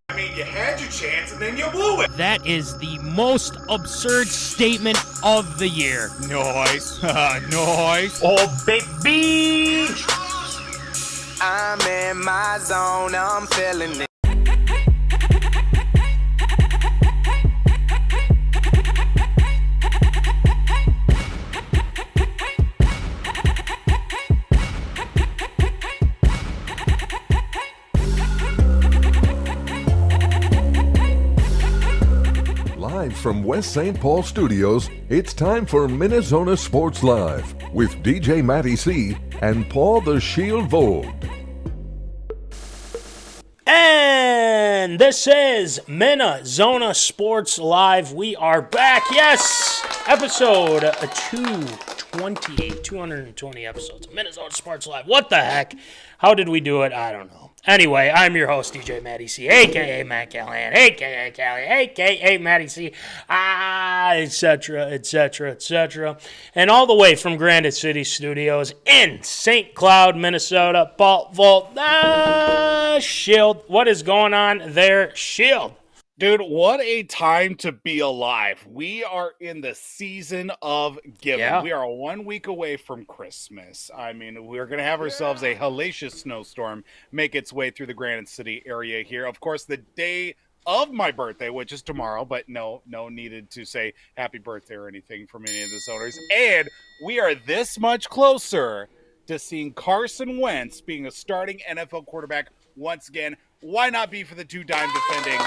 I mean, you had your chance and then you blew it. That is the most absurd statement of the year. Nice. Nice. Oh, baby. I'm in my zone, I'm feeling it. Live from West St. Paul Studios, it's time for MinneZona Sports Live with DJ Matty C and Paul the Shield Vold. And this is MinneZona Sports Live. We are back. Yes, episode 220 episodes of MinneZona Sports Live. What the heck? How did we do it? I don't know. Anyway, I'm your host, DJ Matty C, a.k.a. Matt Callahan, a.k.a. Callie, a.k.a. Matty C, etc., etc., etc. And all the way from Granite City Studios in St. Cloud, Minnesota, Vault, Shield. What is going on there, Shield? Dude, what a time to be alive. We are in the season of giving. Yeah. We are 1 week away from Christmas. I mean, we're going to have ourselves a hellacious snowstorm make its way through the Granite City area here. Of course, the day of my birthday, which is tomorrow, but no needed to say happy birthday or anything from any of the owners. And we are this much closer to seeing Carson Wentz being a starting NFL quarterback once again. Why not be for the two-time defending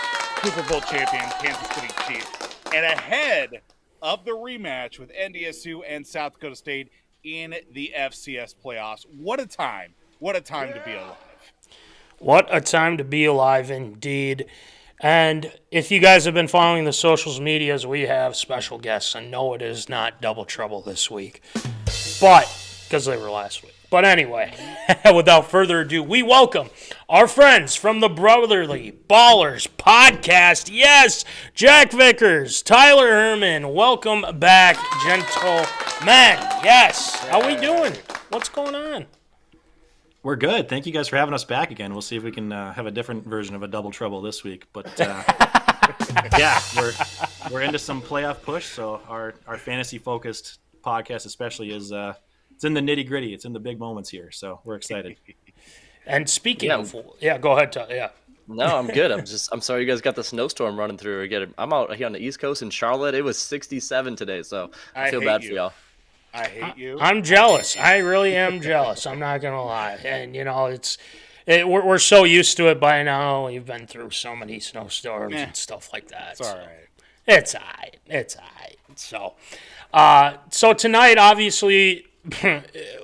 Super Bowl champion Kansas City Chiefs? And ahead of the rematch with NDSU and South Dakota State in the FCS playoffs. What a time. What a time to be alive. What a time to be alive indeed. And if you guys have been following the social medias, we have special guests. And no, it is not Double Trouble this week. But, because they were last week. But anyway, without further ado, we welcome our friends from the Brotherly Ballers podcast. Yes, Jack Vickers, Tyler Herman, welcome back, gentlemen. Yes, how we doing? What's going on? We're good. Thank you guys for having us back again. We'll see if we can have a different version of a Double Trouble this week. But yeah, we're into some playoff push. So our fantasy focused podcast especially is it's in the nitty gritty. It's in the big moments here. So we're excited. And speaking of, go ahead, Tyler. Yeah. No, I'm good. I'm sorry you guys got the snowstorm running through again. I'm out here on the East Coast in Charlotte. It was 67 today, so I feel bad for y'all. I hate you. I'm jealous. I really am jealous. I'm not gonna lie. And you know, we're so used to it by now. We've been through so many snowstorms and stuff like that. It's all right. It's all right. It's all right. So tonight, obviously,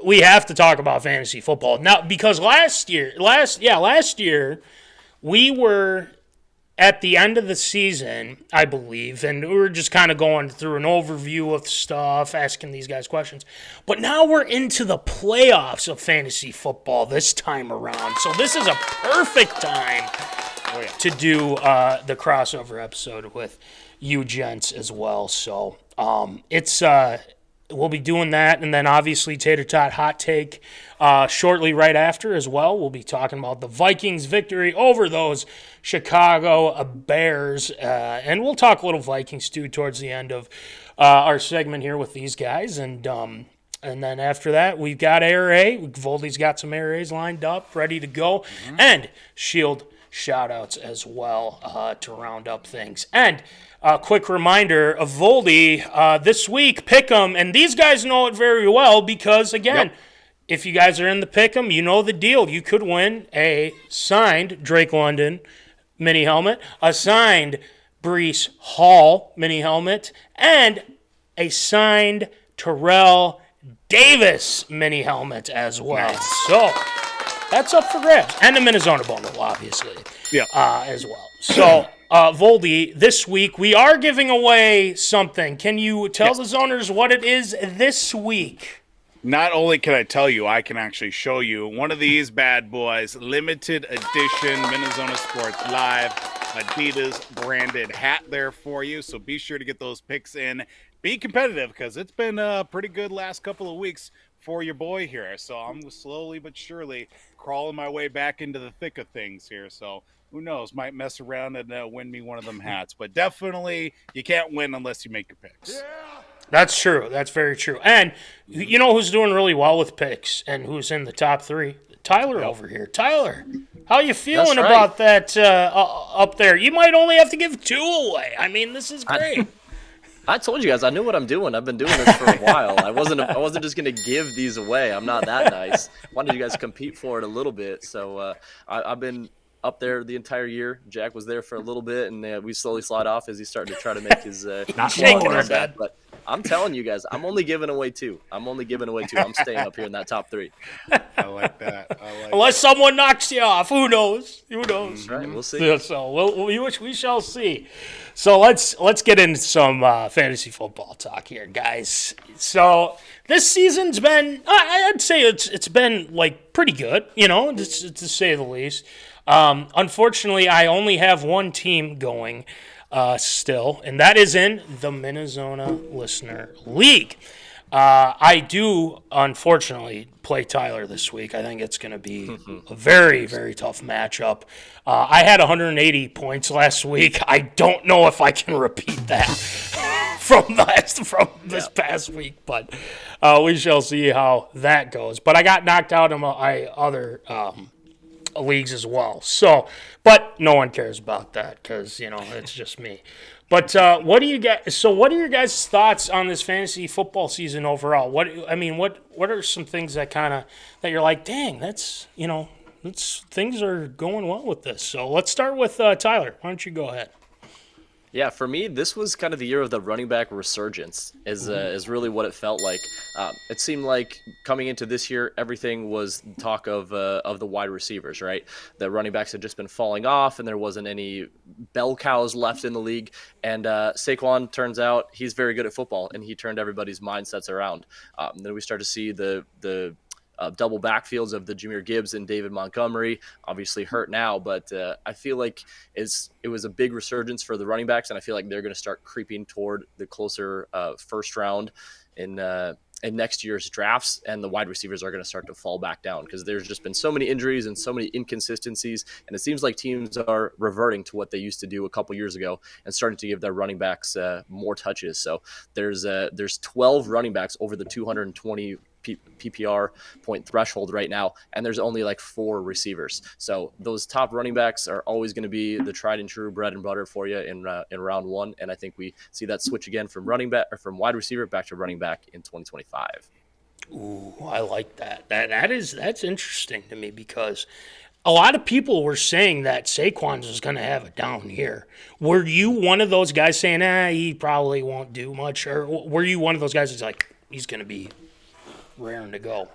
we have to talk about fantasy football now because last year we were at the end of the season, I believe, and we were just kind of going through an overview of stuff, asking these guys questions. But now we're into the playoffs of fantasy football this time around. So this is a perfect time to do the crossover episode with you gents as well. So we'll be doing that, and then obviously Tater Tot Hot Take shortly right after as well. We'll be talking about the Vikings' victory over those Chicago Bears, and we'll talk a little Vikings too towards the end of our segment here with these guys, and then after that we've got ARA. Voldy's got some ARAs lined up, ready to go, and Shield shout-outs as well to round up things. And a quick reminder of Voldy this week, Pick'em, and these guys know it very well because, again, if you guys are in the Pick'em, you know the deal. You could win a signed Drake London mini helmet, a signed Breece Hall mini helmet, and a signed Terrell Davis mini helmet as well. Nice. So that's up for grabs. And the MinneZona bundle, obviously, as well. So, Voldy, this week we are giving away something. Can you tell the zoners what it is this week? Not only can I tell you, I can actually show you one of these bad boys, limited edition MinneZona Sports Live Adidas branded hat there for you. So be sure to get those picks in. Be competitive because it's been a pretty good last couple of weeks for your boy here. So I'm slowly but surely crawling my way back into the thick of things here. So who knows? Might mess around and win me one of them hats. But definitely you can't win unless you make your picks. That's true. That's very true. And you know who's doing really well with picks and who's in the top 3? Tyler over here. Tyler, how you feeling about that up there? You might only have to give 2 away. I mean, this is great. I told you guys I knew what I'm doing. I've been doing this for a while. I wasn't just gonna give these away. I'm not that nice. I wanted you guys to compete for it a little bit. So I've been up there the entire year. Jack was there for a little bit, and we slowly slide off as he started to try to make his shaking his head. But I'm telling you guys, I'm only giving away 2. I'm staying up here in that top 3. I like that. Unless someone knocks you off, who knows? Who knows? Right, we'll see. Yeah, so we shall see. So let's get into some fantasy football talk here, guys. So this season's been, I'd say it's been like pretty good, you know, to say the least. Unfortunately, I only have one team going still, and that is in the MinneZona Listener League. I do, unfortunately, play Tyler this week. I think it's going to be a very, very tough matchup. I had 180 points last week. I don't know if I can repeat that from this past week, but we shall see how that goes. But I got knocked out in my other leagues as well. So, but no one cares about that because, you know, it's just me. But what are your guys' thoughts on this fantasy football season overall? What are some things that you're like, dang, things are going well with this. So let's start with Tyler. Why don't you go ahead? Yeah, for me, this was kind of the year of the running back resurgence, is really what it felt like. It seemed like coming into this year, everything was talk of the wide receivers, right? The running backs had just been falling off, and there wasn't any bell cows left in the league. And Saquon, turns out, he's very good at football, and he turned everybody's mindsets around. Then we start to see the double backfields of the Jahmyr Gibbs and David Montgomery, obviously hurt now, but I feel like it was a big resurgence for the running backs, and I feel like they're going to start creeping toward the closer first round in next year's drafts, and the wide receivers are going to start to fall back down because there's just been so many injuries and so many inconsistencies, and it seems like teams are reverting to what they used to do a couple years ago and starting to give their running backs more touches. So there's 12 running backs over the 220 PPR point threshold right now, and there's only like 4 receivers. So those top running backs are always going to be the tried and true bread and butter for you in round 1, and I think we see that switch again from from wide receiver back to running back in 2025. Ooh, I like that. That's interesting to me because a lot of people were saying that Saquon was going to have a down year. Were you one of those guys saying, he probably won't do much, or were you one of those guys that's like, he's going to be raring to go?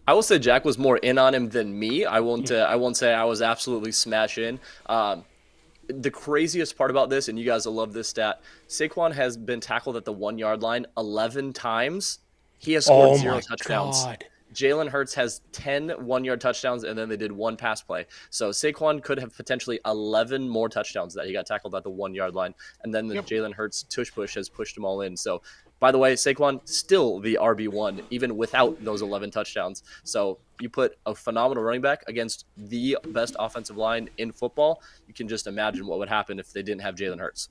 I will say Jack was more in on him than me. I won't say I was absolutely smash in. The craziest part about this, and you guys will love this stat, Saquon has been tackled at the 1-yard line 11 times. He has scored 0 touchdowns. God. Jalen Hurts has 10 1-yard touchdowns, and then they did 1 pass play. So Saquon could have potentially 11 more touchdowns that he got tackled at the 1-yard line, and then the Jalen Hurts tush push has pushed them all in. So, by the way, Saquon still the RB1, even without those 11 touchdowns. So you put a phenomenal running back against the best offensive line in football. You can just imagine what would happen if they didn't have Jalen Hurts.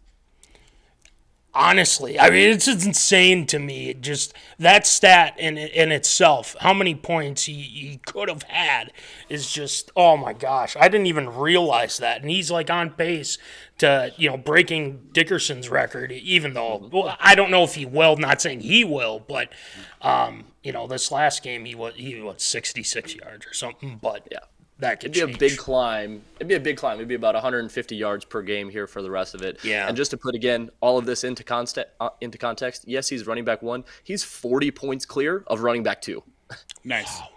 Honestly, I mean, it's insane to me. Just that stat in itself, how many points he could have had is just, oh my gosh. I didn't even realize that. And he's like on pace to, breaking Dickerson's record, even though, well, I don't know if he will, not saying he will, but, this last game he was 66 yards or something, but yeah. That could It'd be a big climb. It'd be about 150 yards per game here for the rest of it. Yeah. And just to put, again, all of this into context, yes, he's running back 1. He's 40 points clear of running back 2. Nice. Wow.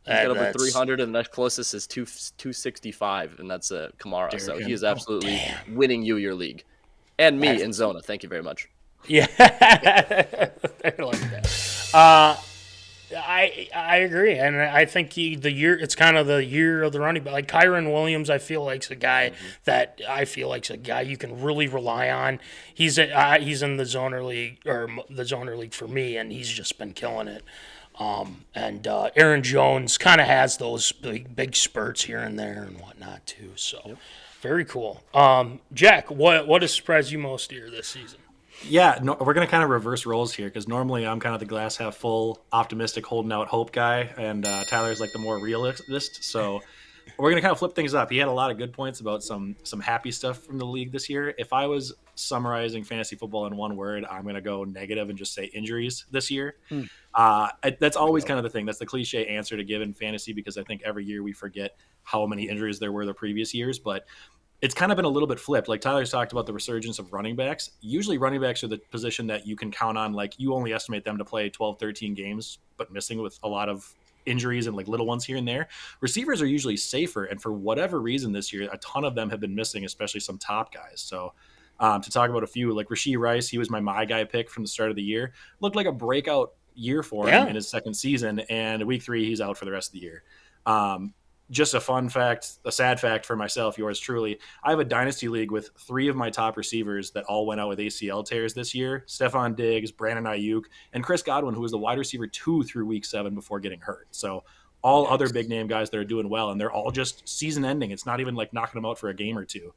He's got over 300, and the next closest is 265, and that's Kamara. So he is absolutely winning you your league. And me in Zona. Thank you very much. Yeah. I like that. I agree, and I think it's kind of the year of the running back. Like Kyron Williams, I feel like's a guy that I feel like's a guy you can really rely on. He's in the zoner league or the zoner league for me, and he's just been killing it. And Aaron Jones kind of has those big spurts here and there and whatnot too. So very cool. Jack, what has surprised you most here this season? Yeah, no, we're going to kind of reverse roles here because normally I'm kind of the glass half full, optimistic, holding out hope guy, and Tyler's like the more realist. So we're going to kind of flip things up. He had a lot of good points about some happy stuff from the league this year. If I was summarizing fantasy football in one word, I'm going to go negative and just say injuries this year. That's always kind of the thing. That's the cliche answer to give in fantasy because I think every year we forget how many injuries there were the previous years, but it's kind of been a little bit flipped. Like Tyler's talked about the resurgence of running backs. Usually running backs are the position that you can count on. Like you only estimate them to play 12, 13 games, but missing with a lot of injuries and like little ones here and there. Receivers are usually safer. And for whatever reason this year, a ton of them have been missing, especially some top guys. So to talk about a few, like Rashee Rice, he was my guy pick from the start of the year. Looked like a breakout year for him in his second season. And week 3, he's out for the rest of the year. Just a fun fact, a sad fact for myself, yours truly. I have a dynasty league with 3 of my top receivers that all went out with ACL tears this year. Stephon Diggs, Brandon Ayuk, and Chris Godwin, who was the wide receiver 2 through week 7 before getting hurt. So all other big name guys that are doing well, and they're all just season ending. It's not even like knocking them out for a game or two.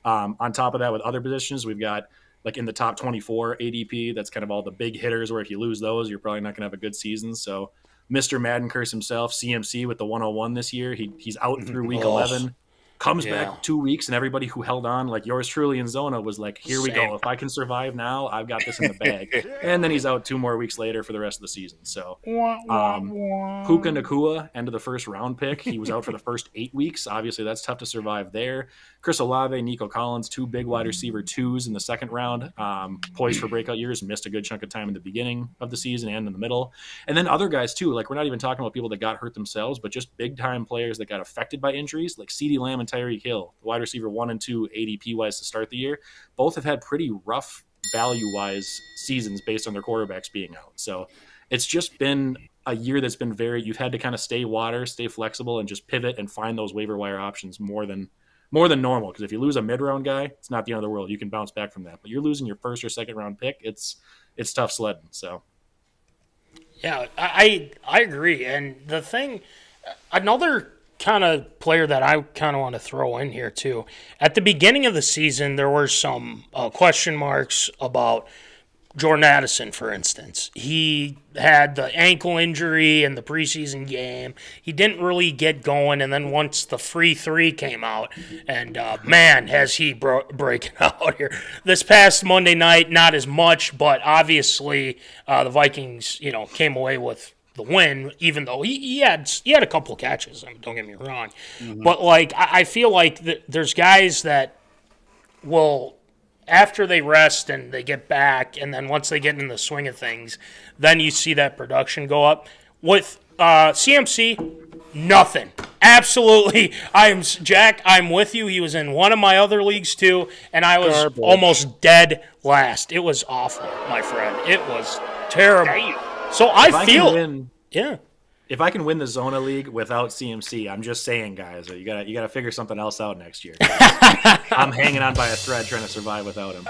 On top of that, with other positions, we've got like in the top 24 ADP, that's kind of all the big hitters where if you lose those, you're probably not going to have a good season. So Mr. Madden Curse himself, CMC with the 101 this year. He's out through week 11, comes back 2 weeks, and everybody who held on, like yours truly in Zona, was like, here we go. If I can survive now, I've got this in the bag. And then he's out 2 more weeks later for the rest of the season. So Puka Nacua, end of the first round pick. He was out for the first 8 weeks. Obviously, that's tough to survive there. Chris Olave, Nico Collins, 2 big wide receiver 2s in the second round. Poised for breakout years, missed a good chunk of time in the beginning of the season and in the middle. And then other guys, too. Like, we're not even talking about people that got hurt themselves, but just big-time players that got affected by injuries, like CeeDee Lamb and Tyreek Hill, wide receiver 1 and 2 ADP-wise to start the year. Both have had pretty rough value-wise seasons based on their quarterbacks being out. So it's just been a year that's been you've had to kind of stay flexible, and just pivot and find those waiver wire options more than normal. Because if you lose a mid-round guy, it's not the end of the world. You can bounce back from that. But you're losing your first or second round pick. It's tough sledding. So yeah, I agree. And the thing, another kind of player that I kind of want to throw in here too. At the beginning of the season, there were some question marks about Jordan Addison, for instance. He had the ankle injury in the preseason game. He didn't really get going, and then once the free 3 came out, and man, has he breaking out here. This past Monday night, not as much, but obviously the Vikings, came away with the win, even though he had a couple of catches. I mean, don't get me wrong. But, I feel like there's guys that will, after they rest and they get back, and then once they get in the swing of things, then you see that production go up. With CMC, nothing. Absolutely. Jack, I'm with you. He was in one of my other leagues too, and I was almost dead last. It was awful, my friend. It was terrible. Damn. So if I can win the Zona League without CMC, I'm just saying, guys, you gotta figure something else out next year. I'm hanging on by a thread trying to survive without him.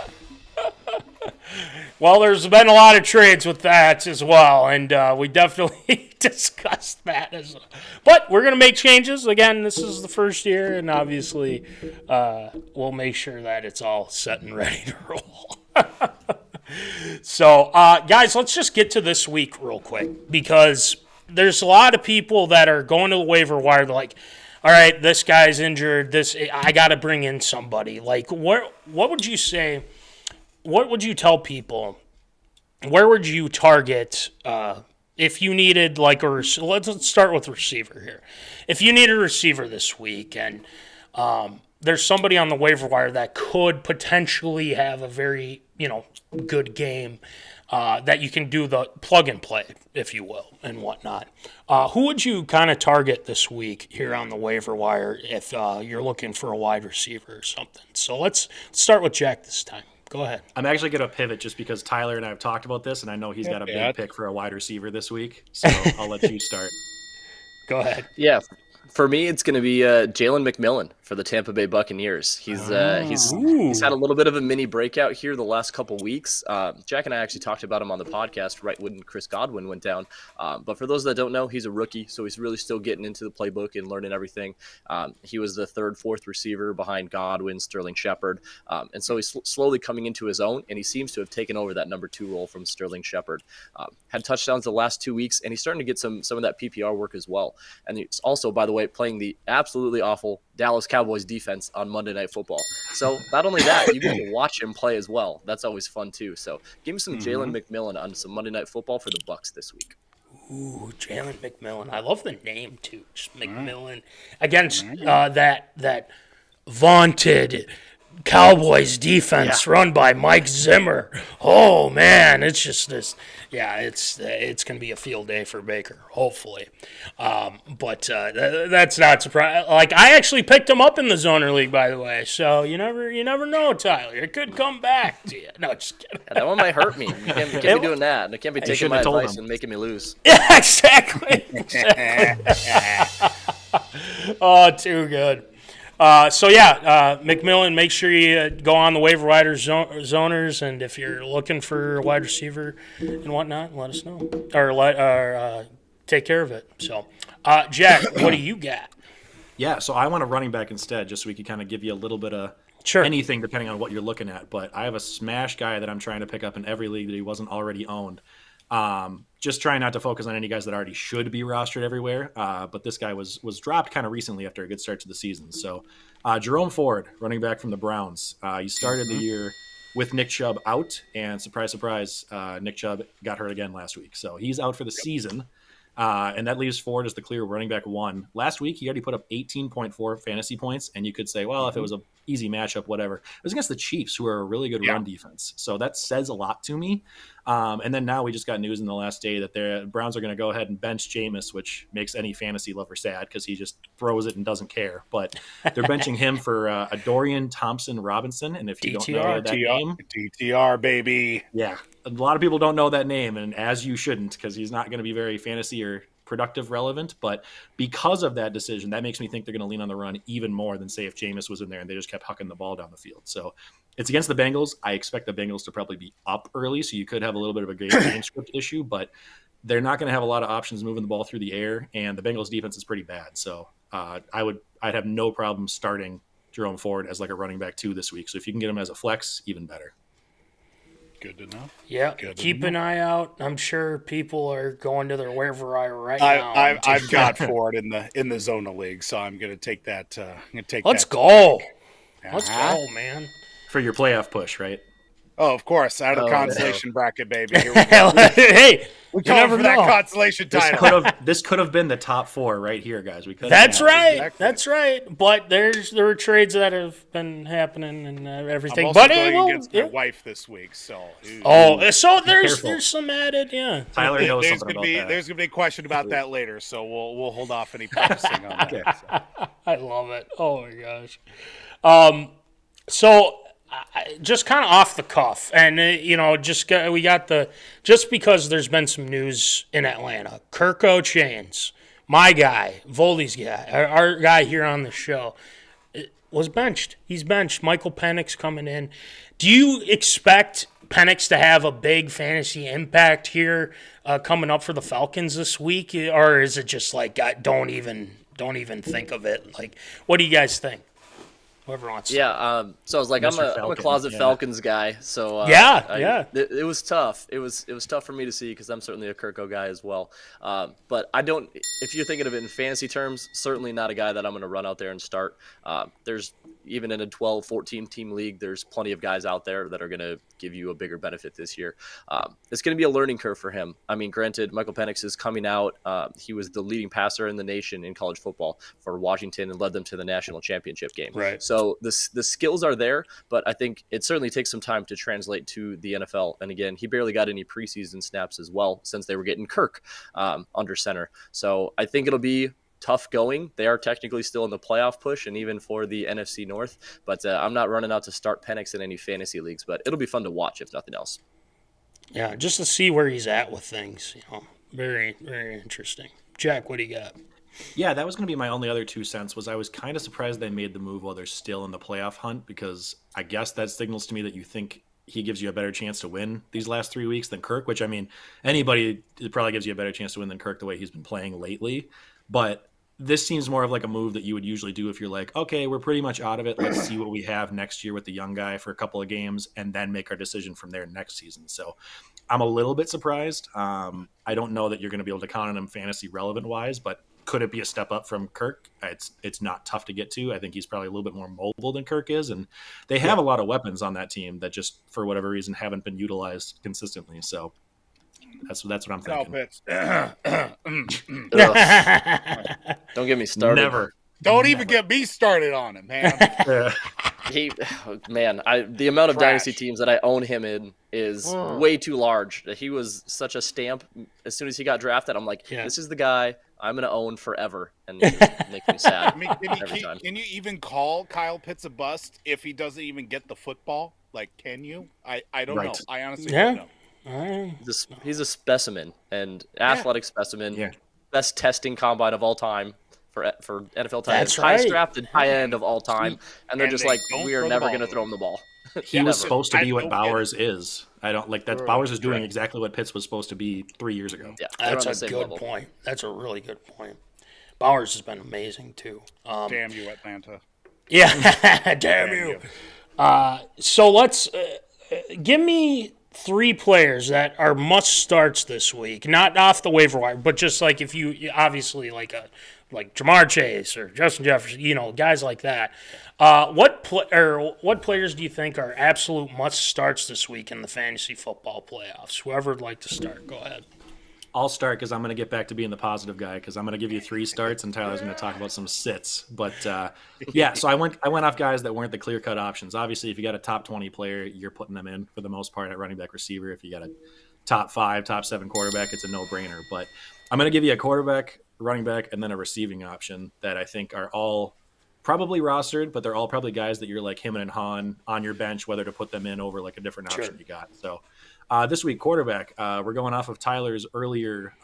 Well, there's been a lot of trades with that as well, and we definitely discussed that as well. But we're gonna make changes. Again, this is the first year, and obviously we'll make sure that it's all set and ready to roll. So, guys, let's just get to this week real quick, because there's a lot of people that are going to the waiver wire. They're like, all right, this guy's injured. I got to bring in somebody. Like, what would you say? What would you tell people? Where would you target if you needed, let's start with receiver here. If you need a receiver this week, and there's somebody on the waiver wire that could potentially have a very, good game that you can do the plug and play, if you will, and whatnot. Who would you kind of target this week here on the waiver wire if you're looking for a wide receiver or something? So let's start with Jack this time. Go ahead. I'm actually going to pivot just because Tyler and I have talked about this, and I know he's got a Yeah. big pick for a wide receiver this week. So I'll let you start. Go ahead. Yeah, for me, it's going to be Jalen McMillan for the Tampa Bay Buccaneers. He's had a little bit of a mini breakout here the last couple weeks. Jack and I actually talked about him on the podcast right when Chris Godwin went down. But for those that don't know, he's a rookie, so he's really still getting into the playbook and learning everything. He was the third, fourth receiver behind Godwin, Sterling Shepard. And so he's slowly coming into his own, and he seems to have taken over that number 2 role from Sterling Shepard. Had touchdowns the last 2 weeks, and he's starting to get some of that PPR work as well. And he's also, by the way, playing the absolutely awful Dallas Cowboys defense on Monday Night Football. So not only that, you get to watch him play as well. That's always fun too. So give me some Jalen McMillan on some Monday Night Football for the Bucs this week. Ooh, Jalen McMillan. I love the name too. Just McMillan against that vaunted Cowboys defense run by Mike Zimmer. Oh man, it's just this. Yeah, it's gonna be a field day for Baker, hopefully. But that's not surprising. Like, I actually picked him up in the Zoner League, by the way. So you never know, Tyler. It could come back to you. No, just kidding. Yeah, that one might hurt me. You can't be doing that. I can't be taking my advice and making me lose. Yeah, exactly. Oh, too good. McMillan, make sure you go on the waiver wire zoners, and if you're looking for a wide receiver and whatnot, let us know or take care of it. So, Jack, what do you got? Yeah, so I want a running back instead, just so we can kind of give you a little bit of anything depending on what you're looking at. But I have a smash guy that I'm trying to pick up in every league that he wasn't already owned. Just trying not to focus on any guys that already should be rostered everywhere. But this guy was dropped kind of recently after a good start to the season. So Jerome Ford, running back from the Browns. He started the year with Nick Chubb out, and surprise, surprise, Nick Chubb got hurt again last week. So he's out for the season. And that leaves Ford as the clear running back 1. Last week, he already put up 18.4 fantasy points. And you could say, well, if it was an easy matchup, whatever. It was against the Chiefs, who are a really good run defense. So that says a lot to me. And then now we just got news in the last day that the Browns are going to go ahead and bench Jameis, which makes any fantasy lover sad because he just throws it and doesn't care. But they're benching him for a Dorian Thompson-Robinson. And if you don't know that name, DTR, baby. Yeah, a lot of people don't know that name, and as you shouldn't, because he's not going to be very fantasy or productive relevant. But because of that decision, that makes me think they're going to lean on the run even more than, say, if Jameis was in there and they just kept hucking the ball down the field. So it's against the Bengals. I expect the Bengals to probably be up early, so you could have a little bit of a game script issue, but they're not going to have a lot of options moving the ball through the air, and the Bengals defense is pretty bad. So I'd have no problem starting Jerome Ford as like a running back 2 this week. So if you can get him as a flex, even better. Good to know. Yeah, keep an eye out. I'm sure people are going to their waiver wire right now. I've got Ford in the Zona League, so I'm going to take that. Let's go. Let's go, man. For your playoff push, right? Oh, of course, out of the consolation bracket, baby. Here we go. Hey, we call for that consolation title. This could have been the top 4 right here, guys. That's right. Exactly. That's right. But there were trades that have been happening and everything. I'm also going against my wife this week, so. So there's some added, Tyler knows something about that. There's going to be a question about that later, so we'll hold off any purchasing on that. So. I love it. Oh my gosh. So. Just kind of off the cuff, and just because there's been some news in Atlanta, Kirko Chains, my guy, Voldy's guy, our guy here on the show, was benched. He's benched. Michael Penix coming in. Do you expect Penix to have a big fantasy impact here coming up for the Falcons this week, or is it just like don't even think of it? Like, what do you guys think? Whoever wants. Yeah. So I was like, I'm a closet Falcons guy. So it was tough. It was tough for me to see because I'm certainly a Kirko guy as well. But I don't. If you're thinking of it in fantasy terms, certainly not a guy that I'm going to run out there and start. There's even in a 12, 14 team league, there's plenty of guys out there that are going to give you a bigger benefit this year. It's going to be a learning curve for him. I mean, granted, Michael Penix is coming out. He was the leading passer in the nation in college football for Washington and led them to the national championship game. Right. So the skills are there, but I think it certainly takes some time to translate to the NFL. And again, he barely got any preseason snaps as well since they were getting Kirk under center. So I think it'll be tough going. They are technically still in the playoff push and even for the NFC North. But I'm not running out to start Penix in any fantasy leagues. But it'll be fun to watch if nothing else. Yeah, just to see where he's at with things. Very, very interesting. Jack, what do you got? Yeah, that was going to be my only other 2 cents. Was I was kind of surprised they made the move while they're still in the playoff hunt, because I guess that signals to me that you think he gives you a better chance to win these last 3 weeks than Kirk, which, I mean, anybody probably gives you a better chance to win than Kirk the way he's been playing lately. But this seems more of like a move that you would usually do if you're like, okay, we're pretty much out of it. Let's see what we have next year with the young guy for a couple of games and then make our decision from there next season. So I'm a little bit surprised. I don't know that you're going to be able to count on him fantasy relevant wise, but could it be a step up from Kirk? It's not tough to get to. I think he's probably a little bit more mobile than Kirk is, and they have a lot of weapons on that team that just for whatever reason haven't been utilized consistently. So that's what I'm thinking. Don't get me started. Never. Don't even get me started on him, man. The amount of dynasty teams that I own him in is way too large. He was such a stamp. As soon as he got drafted, I'm like, this is the guy I'm going to own forever. And it makes me sad every time. Can you even call Kyle Pitts a bust if he doesn't even get the football? Like, can you? I don't know. I honestly don't know. He's a specimen, and athletic specimen. Yeah. Best testing combine of all time. For NFL tight ends, highest drafted high end of all time, and they're just like, we are never going to throw him the ball. He was supposed to be what Bowers is. I don't like that. Bowers is doing exactly what Pitts was supposed to be 3 years ago. Yeah, that's a good point. That's a really good point. Bowers has been amazing too. Damn you, Atlanta. Yeah, damn you. So let's give me 3 players that are must starts this week, not off the waiver wire, but just like if you obviously like Jamar Chase or Justin Jefferson, guys like that. What players do you think are absolute must starts this week in the fantasy football playoffs? Whoever would like to start, go ahead. I'll start because I'm going to get back to being the positive guy because I'm going to give you 3 starts and Tyler's going to talk about some sits. But so I went off guys that weren't the clear-cut options. Obviously, if you got a top 20 player, you're putting them in for the most part at running back receiver. If you got a top 5, top 7 quarterback, it's a no-brainer. But I'm going to give you a quarterback, running back, and then a receiving option that I think are all probably rostered, but they're all probably guys that you're like him and Han on your bench, whether to put them in over like a different option you got. So this week, quarterback, we're going off of Tyler's earlier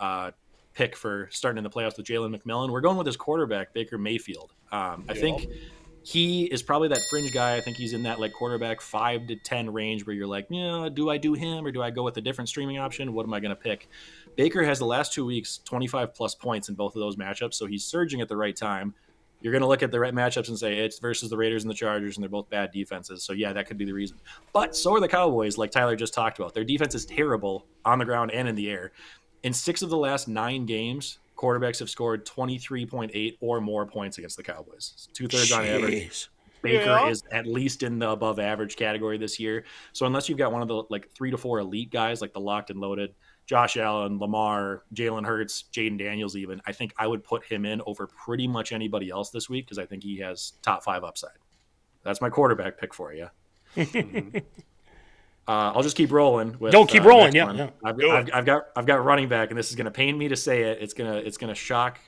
pick for starting in the playoffs with Jalen McMillan. We're going with his quarterback, Baker Mayfield. I think he is probably that fringe guy. I think he's in that like quarterback 5 to 10 range where you're like, do I do him or do I go with a different streaming option? What am I going to pick? Baker has the last 2 weeks, 25 plus points in both of those matchups. So he's surging at the right time. You're going to look at the right matchups and say it's versus the Raiders and the Chargers, and they're both bad defenses. So, yeah, that could be the reason. But so are the Cowboys, like Tyler just talked about. Their defense is terrible on the ground and in the air. In 6 of the last 9 games, quarterbacks have scored 23.8 or more points against the Cowboys. 2/3 on average. Baker is at least in the above average category this year. So unless you've got one of the like 3 to 4 elite guys, like the locked and loaded, Josh Allen, Lamar, Jalen Hurts, Jaden Daniels even, I think I would put him in over pretty much anybody else this week because I think he has top 5 upside. That's my quarterback pick for you. I'll just keep rolling. Don't keep rolling. Yeah. I've got running back, and this is going to pain me to say it. It's gonna shock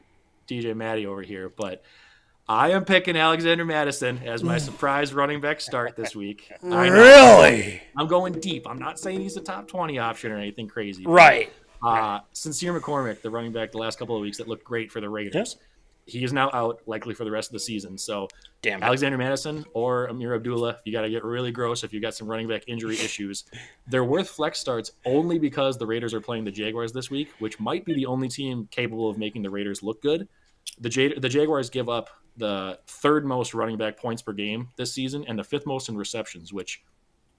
DJ Matty over here, but I am picking Alexander Mattison as my surprise running back start this week. Really? I'm going deep. I'm not saying he's a top 20 option or anything crazy. Right. Sincere McCormick, the running back the last couple of weeks that looked great for the Raiders. Yes. He is now out likely for the rest of the season. So Alexander Mattison or Amir Abdullah, you got to get really gross if you got some running back injury issues. They're worth flex starts only because the Raiders are playing the Jaguars this week, which might be the only team capable of making the Raiders look good. The Jaguars give up the 3rd most running back points per game this season and the 5th most in receptions, which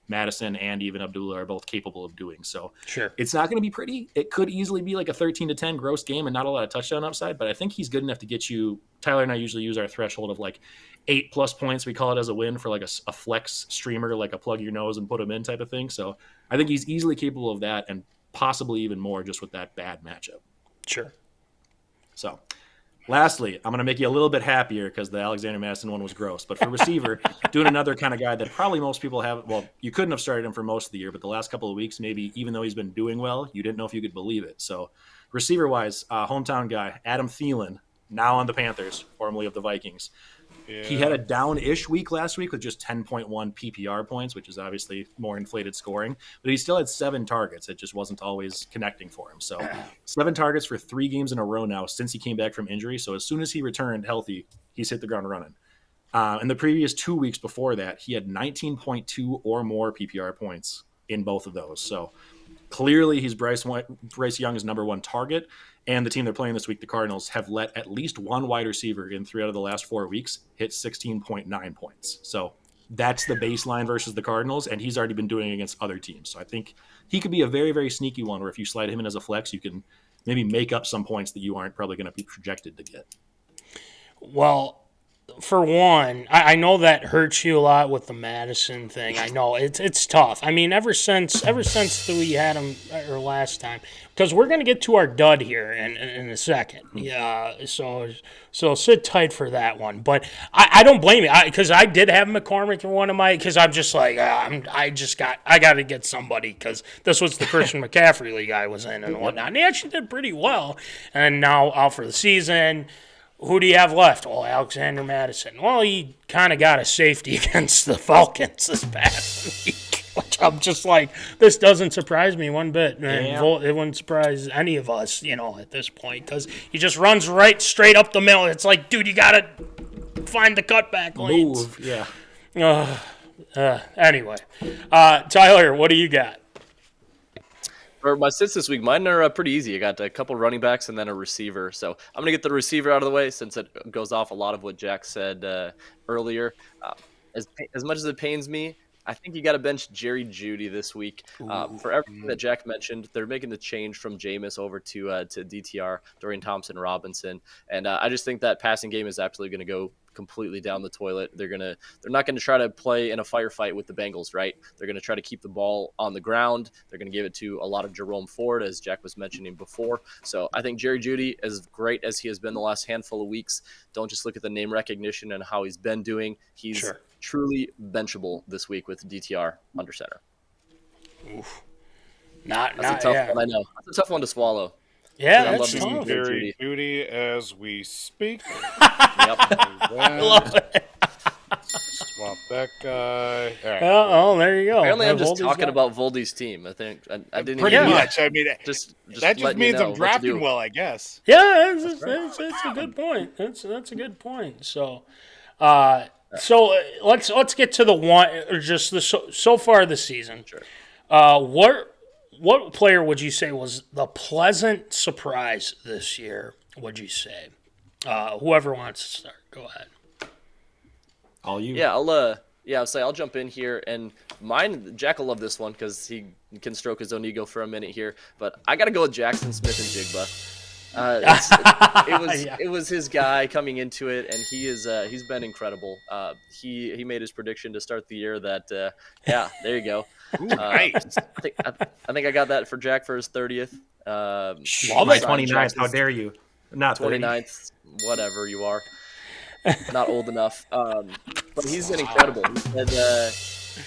Madison and even Abdullah are both capable of doing. So it's not going to be pretty. It could easily be like a 13-10 gross game and not a lot of touchdown upside, but I think he's good enough to get you. Tyler and I usually use our threshold of like 8+ points. We call it as a win for like a flex streamer, like a plug your nose and put him in type of thing. So I think he's easily capable of that and possibly even more just with that bad matchup. Sure. So lastly, I'm going to make you a little bit happier because the Alexander Mattison one was gross. But for receiver, doing another kind of guy that probably most people have. Well, you couldn't have started him for most of the year, but the last couple of weeks, maybe even though he's been doing well, you didn't know if you could believe it. So receiver-wise, hometown guy, Adam Thielen. now on the Panthers, formerly of the Vikings. Yeah. He had a down-ish week last week with just 10.1 PPR points, which is obviously more inflated scoring. But he still had 7 targets. It just wasn't always connecting for him. So 7 targets for 3 games in a row now since he came back from injury. So as soon as he returned healthy, he's hit the ground running. In the previous 2 weeks before that, he had 19.2 or more PPR points in both of those. So clearly he's Bryce Young's number 1 target. And the team they're playing this week, the Cardinals, have let at least one wide receiver in 3 out of the last 4 weeks hit 16.9 points. So that's the baseline versus the Cardinals, and he's already been doing it against other teams. So I think he could be a very, very sneaky one where if you slide him in as a flex, you can maybe make up some points that you aren't probably going to be projected to get. Well, for one, I know that hurts you a lot with the Madison thing. I know it's tough. I mean, ever since we had him or last time, because we're gonna get to our dud here in a second. Yeah, so sit tight for that one. But I don't blame you because I did have McCormick in one of my because I'm just like I got to get somebody because this was the Christian McCaffrey league I was in and whatnot. And he actually did pretty well, and now out for the season. Who do you have left? Well, Alexander Madison. Well, he kind of got a safety against the Falcons this past week, which I'm just like, this doesn't surprise me one bit. Man. It wouldn't surprise any of us, at this point, because he just runs right straight up the middle. It's like, dude, you got to find the cutback lanes. Move, yeah. Anyway, Tyler, what do you got? For my sits this week, mine are pretty easy. I got a couple running backs and then a receiver. So I'm going to get the receiver out of the way since it goes off a lot of what Jack said earlier. As much as it pains me, I think you got to bench Jerry Jeudy this week. For everything that Jack mentioned, they're making the change from Jameis over to DTR, Dorian Thompson-Robinson. And I just think that passing game is absolutely going to go completely down the toilet. They're not going to try to play in a firefight with the Bengals, right? They're going to try to keep the ball on the ground. They're going to give it to a lot of Jerome Ford, as Jack was mentioning before. So I think Jerry Jeudy, as great as he has been the last handful of weeks, don't just look at the name recognition and how he's been doing. He's truly benchable this week with DTR under center. Oof. That's a tough one, I know. That's a tough one to swalo. Yeah, that's tough. Jerry Jeudy as we speak. Yep. I love it. Swap that guy. All right. Oh, there you go. Apparently, I'm just talking about Voldy's team. I think I didn't pretty even much. I mean, just that just means I'm drafting do. well, I guess. Yeah, that's a good point. That's a good point. So, let's get to the one or just the so far this season. Sure. What player would you say was the pleasant surprise this year? Would you say? Whoever wants to start, go ahead. All you. Yeah, I'll jump in here, and mine. Jack will love this one because he can stroke his own ego for a minute here. But I got to go with Jackson Smith and Jigba. It was his guy coming into it, and he's been incredible. He made his prediction to start the year that there you go. Ooh, nice. I think I got that for Jack for his 30th. My 29th. How dare you? Not 29th, whatever you are. Not old enough. But he's been incredible.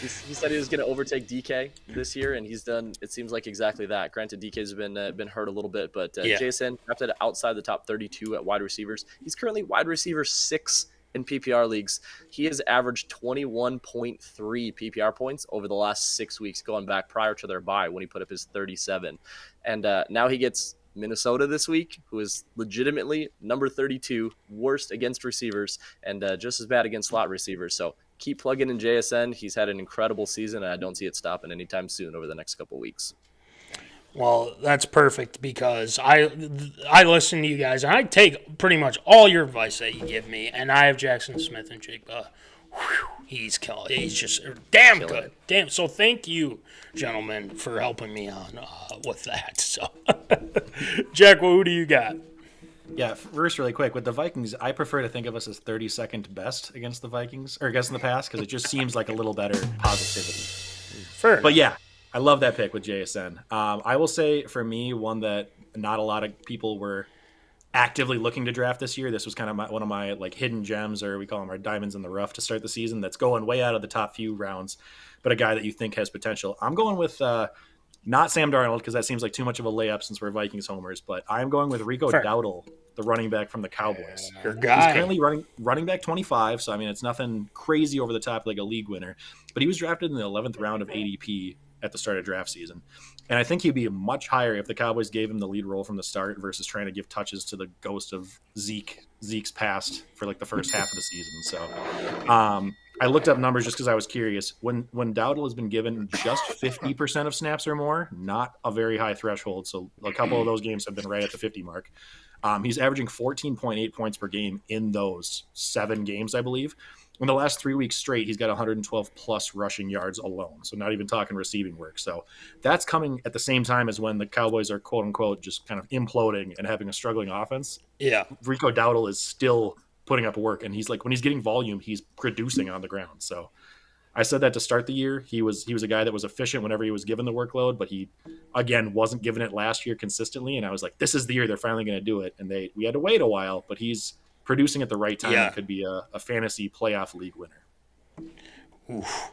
He said he was going to overtake DK this year, and he's done, it seems like, exactly that. Granted, DK's been hurt a little bit, but Jason drafted outside the top 32 at wide receivers. He's currently wide receiver 6 in PPR leagues. He has averaged 21.3 PPR points over the last 6 weeks, going back prior to their bye when he put up his 37. And now he gets Minnesota this week, who is legitimately number 32, worst against receivers, and just as bad against slot receivers. So keep plugging in JSN. He's had an incredible season, and I don't see it stopping anytime soon over the next couple weeks. Well, that's perfect because I listen to you guys, and I take pretty much all your advice that you give me, and I have Jackson Smith and Jigba. He's killing. He's just damn good. Damn. So thank you, gentlemen, for helping me on with that. So, Jack, who do you got? Yeah, first, really quick, with the Vikings, I prefer to think of us as 32nd best against the Vikings, or against in the past, because it just seems like a little better positivity. Fair. But yeah, I love that pick with JSN. I will say, for me, one that not a lot of people were actively looking to draft this year. This was kind of one of my like hidden gems, or we call them our diamonds in the rough to start the season. That's going way out of the top few rounds, but a guy that you think has potential. I'm going with not Sam Darnold because that seems like too much of a layup since we're Vikings homers, but I'm going with Rico Dowdle the running back from the Cowboys. Your He's guy. currently running back 25, so I mean it's nothing crazy over the top like a league winner. But he was drafted in the 11th round of ADP at the start of draft season, and I think he'd be much higher if the Cowboys gave him the lead role from the start versus trying to give touches to the ghost of Zeke's past for like the first half of the season. So I looked up numbers just because I was curious. When Dowdle has been given just 50% of snaps or more, not a very high threshold. So a couple of those games have been right at the 50 mark. He's averaging 14.8 points per game in those 7 games, I believe. In the last 3 weeks straight, he's got 112 plus rushing yards alone. So not even talking receiving work. So that's coming at the same time as when the Cowboys are quote unquote just kind of imploding and having a struggling offense. Yeah. Rico Dowdle is still putting up work, and he's like, when he's getting volume, he's producing on the ground. So I said that to start the year. He was a guy that was efficient whenever he was given the workload, but he again wasn't given it last year consistently. And I was like, this is the year they're finally going to do it. And we had to wait a while, but he's producing at the right time. Yeah. It could be a fantasy playoff league winner. Oof.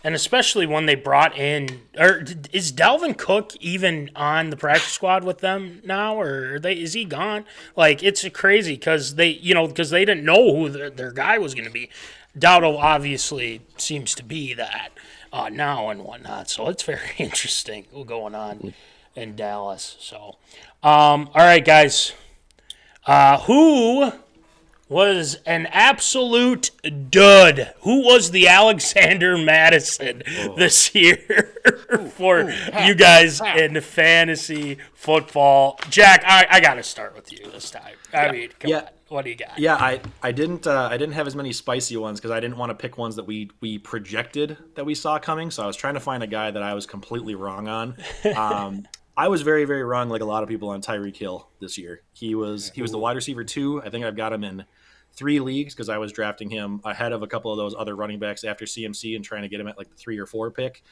And especially when they brought in, or is Dalvin Cook even on the practice squad with them now, or is he gone? Like, it's crazy because they didn't know who their guy was going to be. Dowdle obviously seems to be that now and whatnot, so it's very interesting what's going on in Dallas. So, all right, guys, who was an absolute dud? Who was the Alexander Madison this year for you guys in fantasy football? Jack, I got to start with you this time. I mean, come on. What do you got? Yeah, I didn't have as many spicy ones because I didn't want to pick ones that we projected that we saw coming. So I was trying to find a guy that I was completely wrong on. I was very, very wrong, like a lot of people, on Tyreek Hill this year. He was the wide receiver 2. I think I've got him in 3 leagues because I was drafting him ahead of a couple of those other running backs after CMC and trying to get him at like the 3 or 4 pick.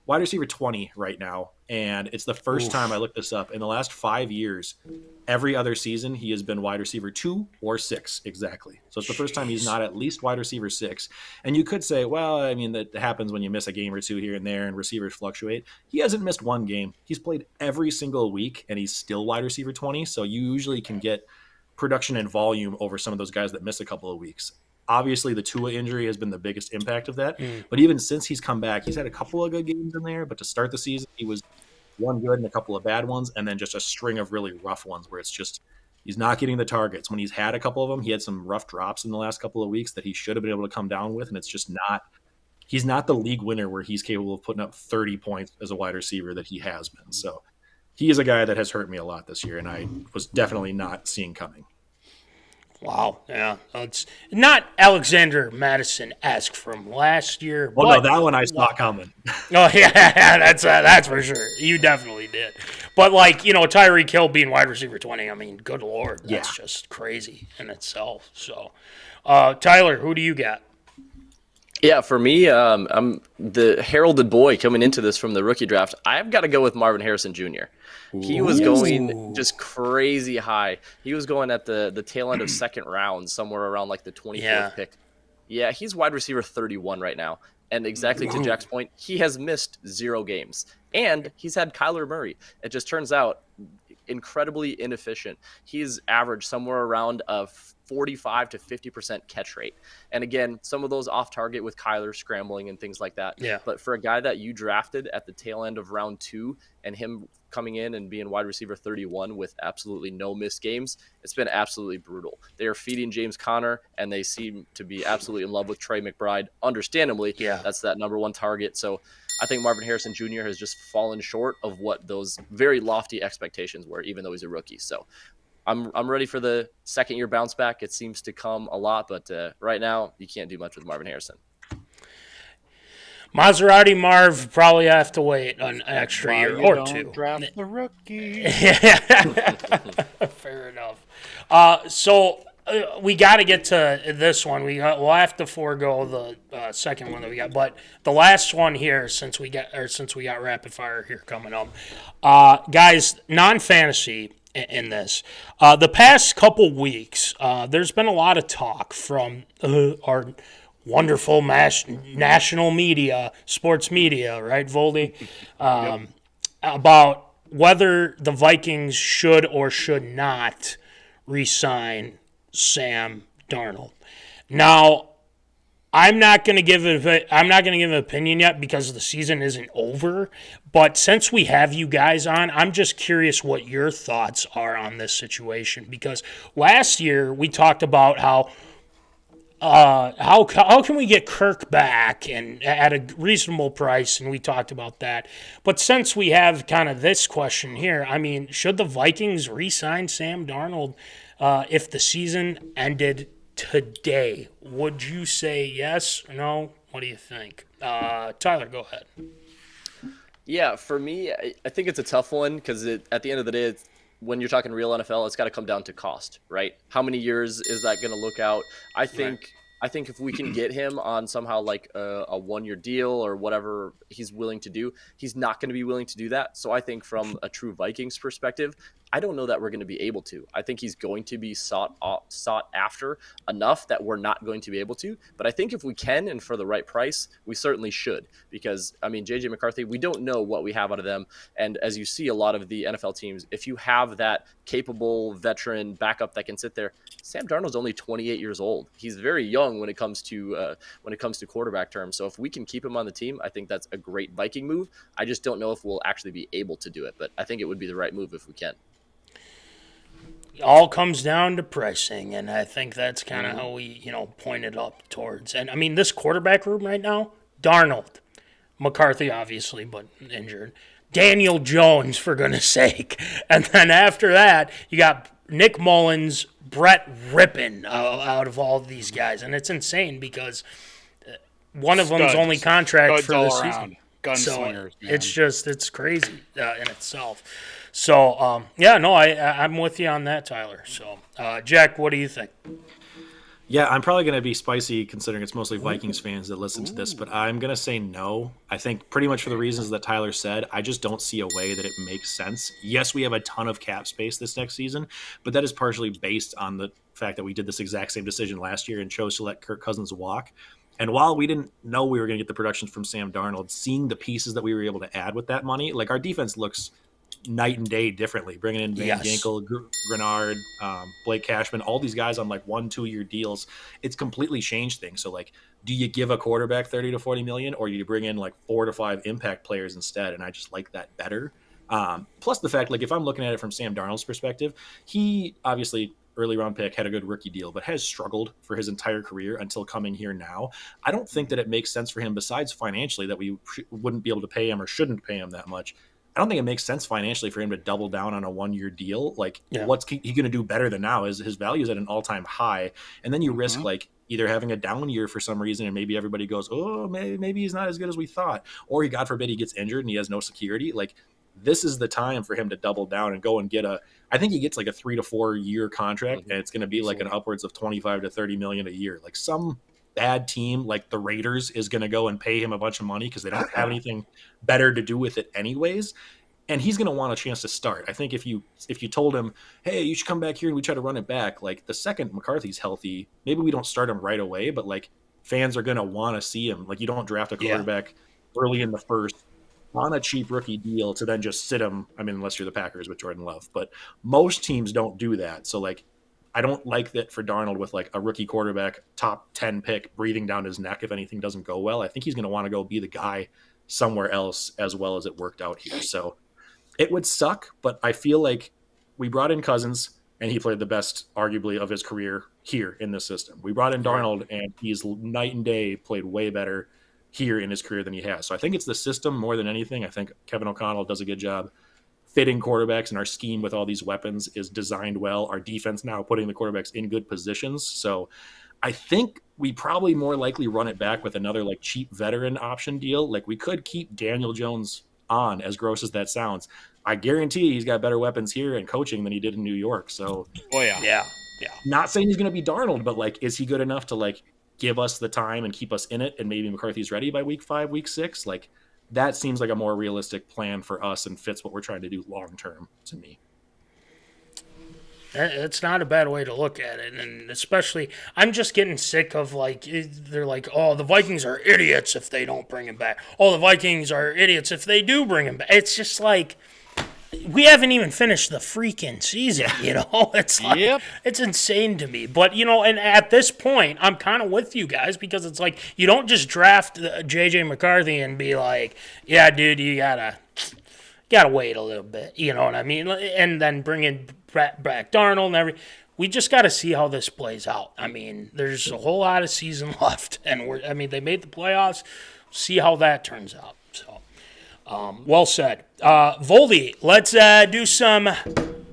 Wide receiver 20 right now, and it's the first time I looked this up. In the last 5 years, every other season, he has been wide receiver 2 or 6 exactly. So it's the first time he's not at least wide receiver 6. And you could say, well, I mean, that happens when you miss a game or two here and there and receivers fluctuate. He hasn't missed one game. He's played every single week, and he's still wide receiver 20. So you usually can get production and volume over some of those guys that miss a couple of weeks. Obviously, the Tua injury has been the biggest impact of that. But even since he's come back, he's had a couple of good games in there. But to start the season, he was one good and a couple of bad ones, and then just a string of really rough ones where it's just he's not getting the targets. When he's had a couple of them, he had some rough drops in the last couple of weeks that he should have been able to come down with, and it's just not – he's not the league winner where he's capable of putting up 30 points as a wide receiver that he has been. So he is a guy that has hurt me a lot this year, and I was definitely not seeing coming. Wow, yeah, it's not Alexander Madison-esque from last year. Well, but, no, that one I saw coming. Oh yeah, that's for sure. You definitely did. But Tyreek Hill being wide receiver 20, I mean, good lord, that's just crazy in itself. So, Tyler, who do you got? Yeah, for me, I'm the heralded boy coming into this from the rookie draft. I've got to go with Marvin Harrison Jr. He was going just crazy high. He was going at the tail end of second round, somewhere around like the 24th pick. Yeah, he's wide receiver 31 right now. And exactly to Jack's point, he has missed 0 games. And he's had Kyler Murray. It just turns out incredibly inefficient. He's averaged somewhere around a 45 to 50% catch rate. And again, some of those off target with Kyler scrambling and things like that. Yeah. But for a guy that you drafted at the tail end of round 2 and him coming in and being wide receiver 31 with absolutely no missed games, it's been absolutely brutal. They are feeding James Conner, and they seem to be absolutely in love with Trey McBride. Understandably, that's that number 1 target. So I think Marvin Harrison Jr. has just fallen short of what those very lofty expectations were, even though he's a rookie. So I'm ready for the second year bounce back. It seems to come a lot, but right now you can't do much with Marvin Harrison. Maserati Marv probably have to wait an extra year or 2. Draft the rookie. Fair enough. So we got to get to this one. We'll have to forego the second one that we got, but the last one here, since we got rapid fire here coming up, guys, non-fantasy in this. The past couple weeks, there's been a lot of talk from our wonderful national media, sports media, right, Voldy, about whether the Vikings should or should not re-sign Sam Darnold. Now, I'm not going to give an opinion yet because the season isn't over. But since we have you guys on, I'm just curious what your thoughts are on this situation. Because last year we talked about how can we get Kirk back and at a reasonable price, and we talked about that. But since we have kind of this question here, I mean, should the Vikings re-sign Sam Darnold if the season ended today? Would you say yes or no? What do you think? Tyler, go ahead. Yeah, for me, I think it's a tough one because at the end of the day, when you're talking real NFL, it's got to come down to cost, right? How many years is that going to look out? I think if we can get him on somehow like a 1-year deal or whatever he's willing to do, he's not going to be willing to do that. So I think from a true Vikings perspective, I don't know that we're going to be able to. I think he's going to be sought after enough that we're not going to be able to. But I think if we can and for the right price, we certainly should. Because, I mean, J.J. McCarthy, we don't know what we have out of them. And as you see a lot of the NFL teams, if you have that capable veteran backup that can sit there, Sam Darnold's only 28 years old. He's very young when it comes to quarterback terms. So if we can keep him on the team, I think that's a great Viking move. I just don't know if we'll actually be able to do it. But I think it would be the right move if we can. All comes down to pricing, and I think that's kind of how we, pointed up towards. And, I mean, this quarterback room right now, Darnold, McCarthy obviously, but injured, Daniel Jones, for goodness sake. And then after that, you got Nick Mullins, Brett Rippon out of all of these guys. And it's insane because one of them's only contract for the season. Gunslingers, so it's crazy in itself. So, I'm with you on that, Tyler. So, Jack, what do you think? Yeah, I'm probably going to be spicy considering it's mostly Vikings fans that listen to this, but I'm going to say no. I think pretty much for the reasons that Tyler said, I just don't see a way that it makes sense. Yes, we have a ton of cap space this next season, but that is partially based on the fact that we did this exact same decision last year and chose to let Kirk Cousins walk. And while we didn't know we were going to get the production from Sam Darnold, seeing the pieces that we were able to add with that money, like our defense looks night and day differently. Bringing in Van Ginkel, Grenard, Blake Cashman, all these guys on like 1-2 year deals, it's completely changed things. So like, do you give a quarterback 30 to 40 million, or do you bring in like 4 to 5 impact players instead? And I just like that better. Plus the fact, like if I'm looking at it from Sam Darnold's perspective, he obviously early round pick, had a good rookie deal, but has struggled for his entire career until coming here now. I don't think that it makes sense for him, besides financially, that we wouldn't be able to pay him or shouldn't pay him that much. I don't think it makes sense financially for him to double down on a 1-year deal. Like, what's he going to do better than now? Is his value is at an all-time high, and then you risk like either having a down year for some reason, and maybe everybody goes, oh, maybe he's not as good as we thought, or he, God forbid, he gets injured and he has no security. Like, this is the time for him to double down and go and get I think he gets like a 3 to 4 year contract, and it's going to be like an upwards of 25 to 30 million a year. Like some bad team like the Raiders is going to go and pay him a bunch of money because they don't have anything better to do with it anyways. And he's going to want a chance to start. I think if you told him, hey, you should come back here and we try to run it back, like the second McCarthy's healthy, maybe we don't start him right away, but like fans are going to want to see him. Like you don't draft a quarterback early in the first on a cheap rookie deal to then just sit him. I mean, unless you're the Packers with Jordan Love, but most teams don't do that. So like, I don't like that for Darnold with like a rookie quarterback, top 10 pick breathing down his neck if anything doesn't go well. I think he's going to want to go be the guy somewhere else as well as it worked out here. So it would suck, but I feel like we brought in Cousins and he played the best arguably of his career here in this system. We brought in Darnold and he's night and day played way better here in his career than he has. So I think it's the system more than anything. I think Kevin O'Connell does a good job fitting quarterbacks, and our scheme with all these weapons is designed well. Our defense now putting the quarterbacks in good positions. So I think we probably more likely run it back with another like cheap veteran option deal. Like we could keep Daniel Jones on, as gross as that sounds. I guarantee he's got better weapons here and coaching than he did in New York. So yeah. Not saying he's going to be Darnold, but like, is he good enough to like give us the time and keep us in it? And maybe McCarthy's ready by week 5, week 6. Like that seems like a more realistic plan for us and fits what we're trying to do long-term to me. It's not a bad way to look at it, and especially I'm just getting sick of like they're like, oh, the Vikings are idiots if they don't bring him back. Oh, the Vikings are idiots if they do bring him back. It's just like we haven't even finished the freaking season, you know? It's like, Yep. it's insane to me. But, and at this point, I'm kind of with you guys because it's like you don't just draft J.J. McCarthy and be like, yeah, dude, you gotta wait a little bit, you know what I mean? And then bring in Brad Darnold and everything. We just got to see how this plays out. I mean, there's a whole lot of season left, and they made the playoffs. See how that turns out. So, well said, Voldy. Let's do some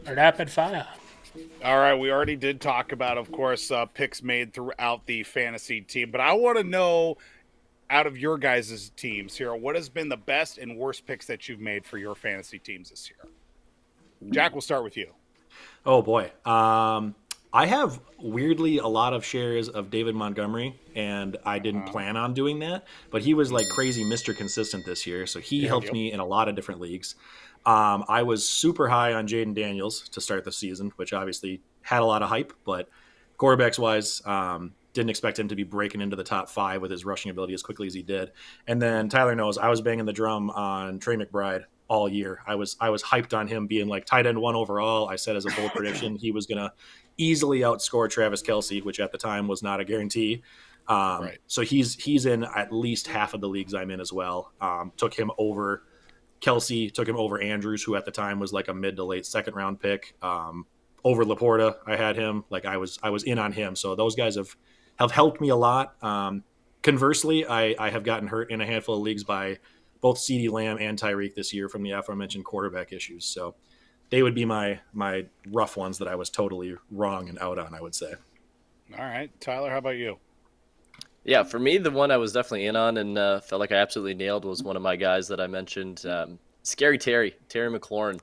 rapid fire. All right, we already did talk about, of course, picks made throughout the fantasy team, but I want to know, out of your guys' teams here, what has been the best and worst picks that you've made for your fantasy teams this year? Jack, we'll start with you. Oh boy. I have weirdly a lot of shares of David Montgomery, and I didn't plan on doing that, but he was like crazy Mr. Consistent this year, so he helped me in a lot of different leagues. I was super high on Jaden Daniels to start the season, which obviously had a lot of hype, but quarterbacks wise, didn't expect him to be breaking into the top 5 with his rushing ability as quickly as he did. And then Tyler knows I was banging the drum on Trey McBride all year. I was hyped on him being like tight end 1 overall. I said as a bold prediction he was going to easily outscore Travis Kelce, which at the time was not a guarantee. Right. So he's in at least half of the leagues I'm in as well. Took him over Kelce, took him over Andrews, who at the time was like a mid to late second round pick. Over Laporta, I had him. Like I was in on him. So those guys have helped me a lot. Conversely, I have gotten hurt in a handful of leagues by both CeeDee Lamb and Tyreek this year from the aforementioned quarterback issues. So they would be my rough ones that I was totally wrong and out on, I would say. All right. Tyler, how about you? Yeah, for me, the one I was definitely in on and felt like I absolutely nailed was one of my guys that I mentioned, Terry McLaurin.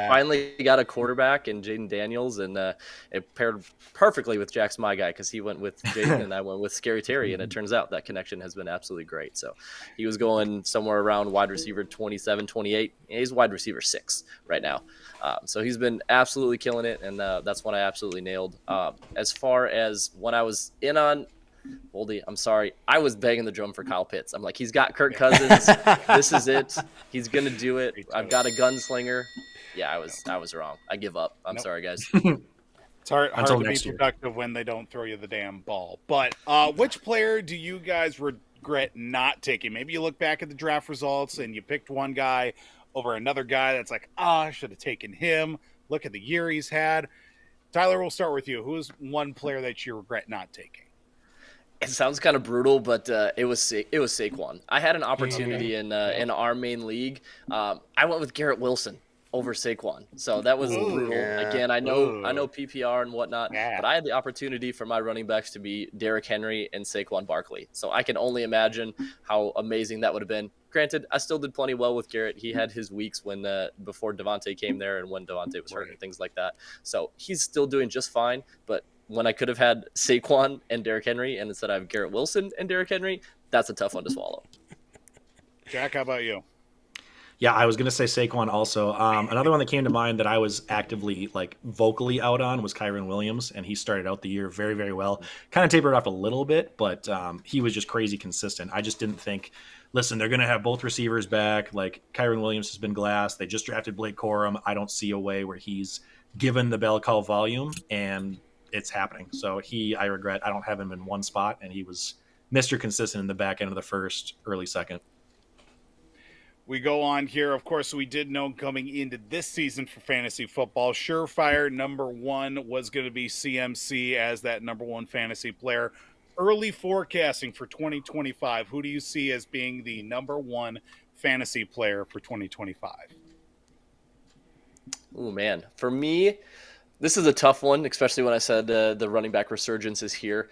Finally got a quarterback in Jaden Daniels, and it paired perfectly with Jack's my guy because he went with Jaden and I went with Scary Terry, and it turns out that connection has been absolutely great. So he was going somewhere around wide receiver 27, 28. He's wide receiver 6 right now. So he's been absolutely killing it, and that's one I absolutely nailed. As far as when I was in on, Boldy, I'm sorry. I was banging the drum for Kyle Pitts. I'm like, he's got Kirk Cousins. This is it. He's gonna do it. I've got a gunslinger. Yeah, I was wrong. I give up. I'm sorry, guys. It's hard to be year. productive when they don't throw you the damn ball. But which player do you guys regret not taking? Maybe you look back at the draft results and you picked one guy over another guy that's like, I should have taken him. Look at the year he's had. Tyler, we'll start with you. Who's one player that you regret not taking? It sounds kind of brutal, but it was Saquon. I had an opportunity in our main league. I went with Garrett Wilson over Saquon, so that was brutal. Yeah. Again, I know PPR and whatnot, but I had the opportunity for my running backs to be Derrick Henry and Saquon Barkley. So I can only imagine how amazing that would have been. Granted, I still did plenty well with Garrett. He had his weeks when before Devontae came there and when Devontae was hurt and things like that. So he's still doing just fine, but when I could have had Saquon and Derrick Henry, and instead I have Garrett Wilson and Derrick Henry, that's a tough one to swallow. Jack, how about you? Yeah, I was going to say Saquon also. Another one that came to mind that I was actively, vocally out on was Kyron Williams, and he started out the year very, very well. Kind of tapered off a little bit, but he was just crazy consistent. I just didn't think, listen, they're going to have both receivers back. Like, Kyron Williams has been glass. They just drafted Blake Corum. I don't see a way where he's given the bell cow volume, and it's happening. So I regret I don't have him in one spot, and he was Mr. Consistent in the back end of the first, early second. We go on here. Of course, we did know coming into this season for fantasy football, surefire number 1 was going to be CMC as that number 1 fantasy player. Early forecasting for 2025. Who do you see as being the number 1 fantasy player for 2025? Oh, man. For me, this is a tough one, especially when I said the running back resurgence is here.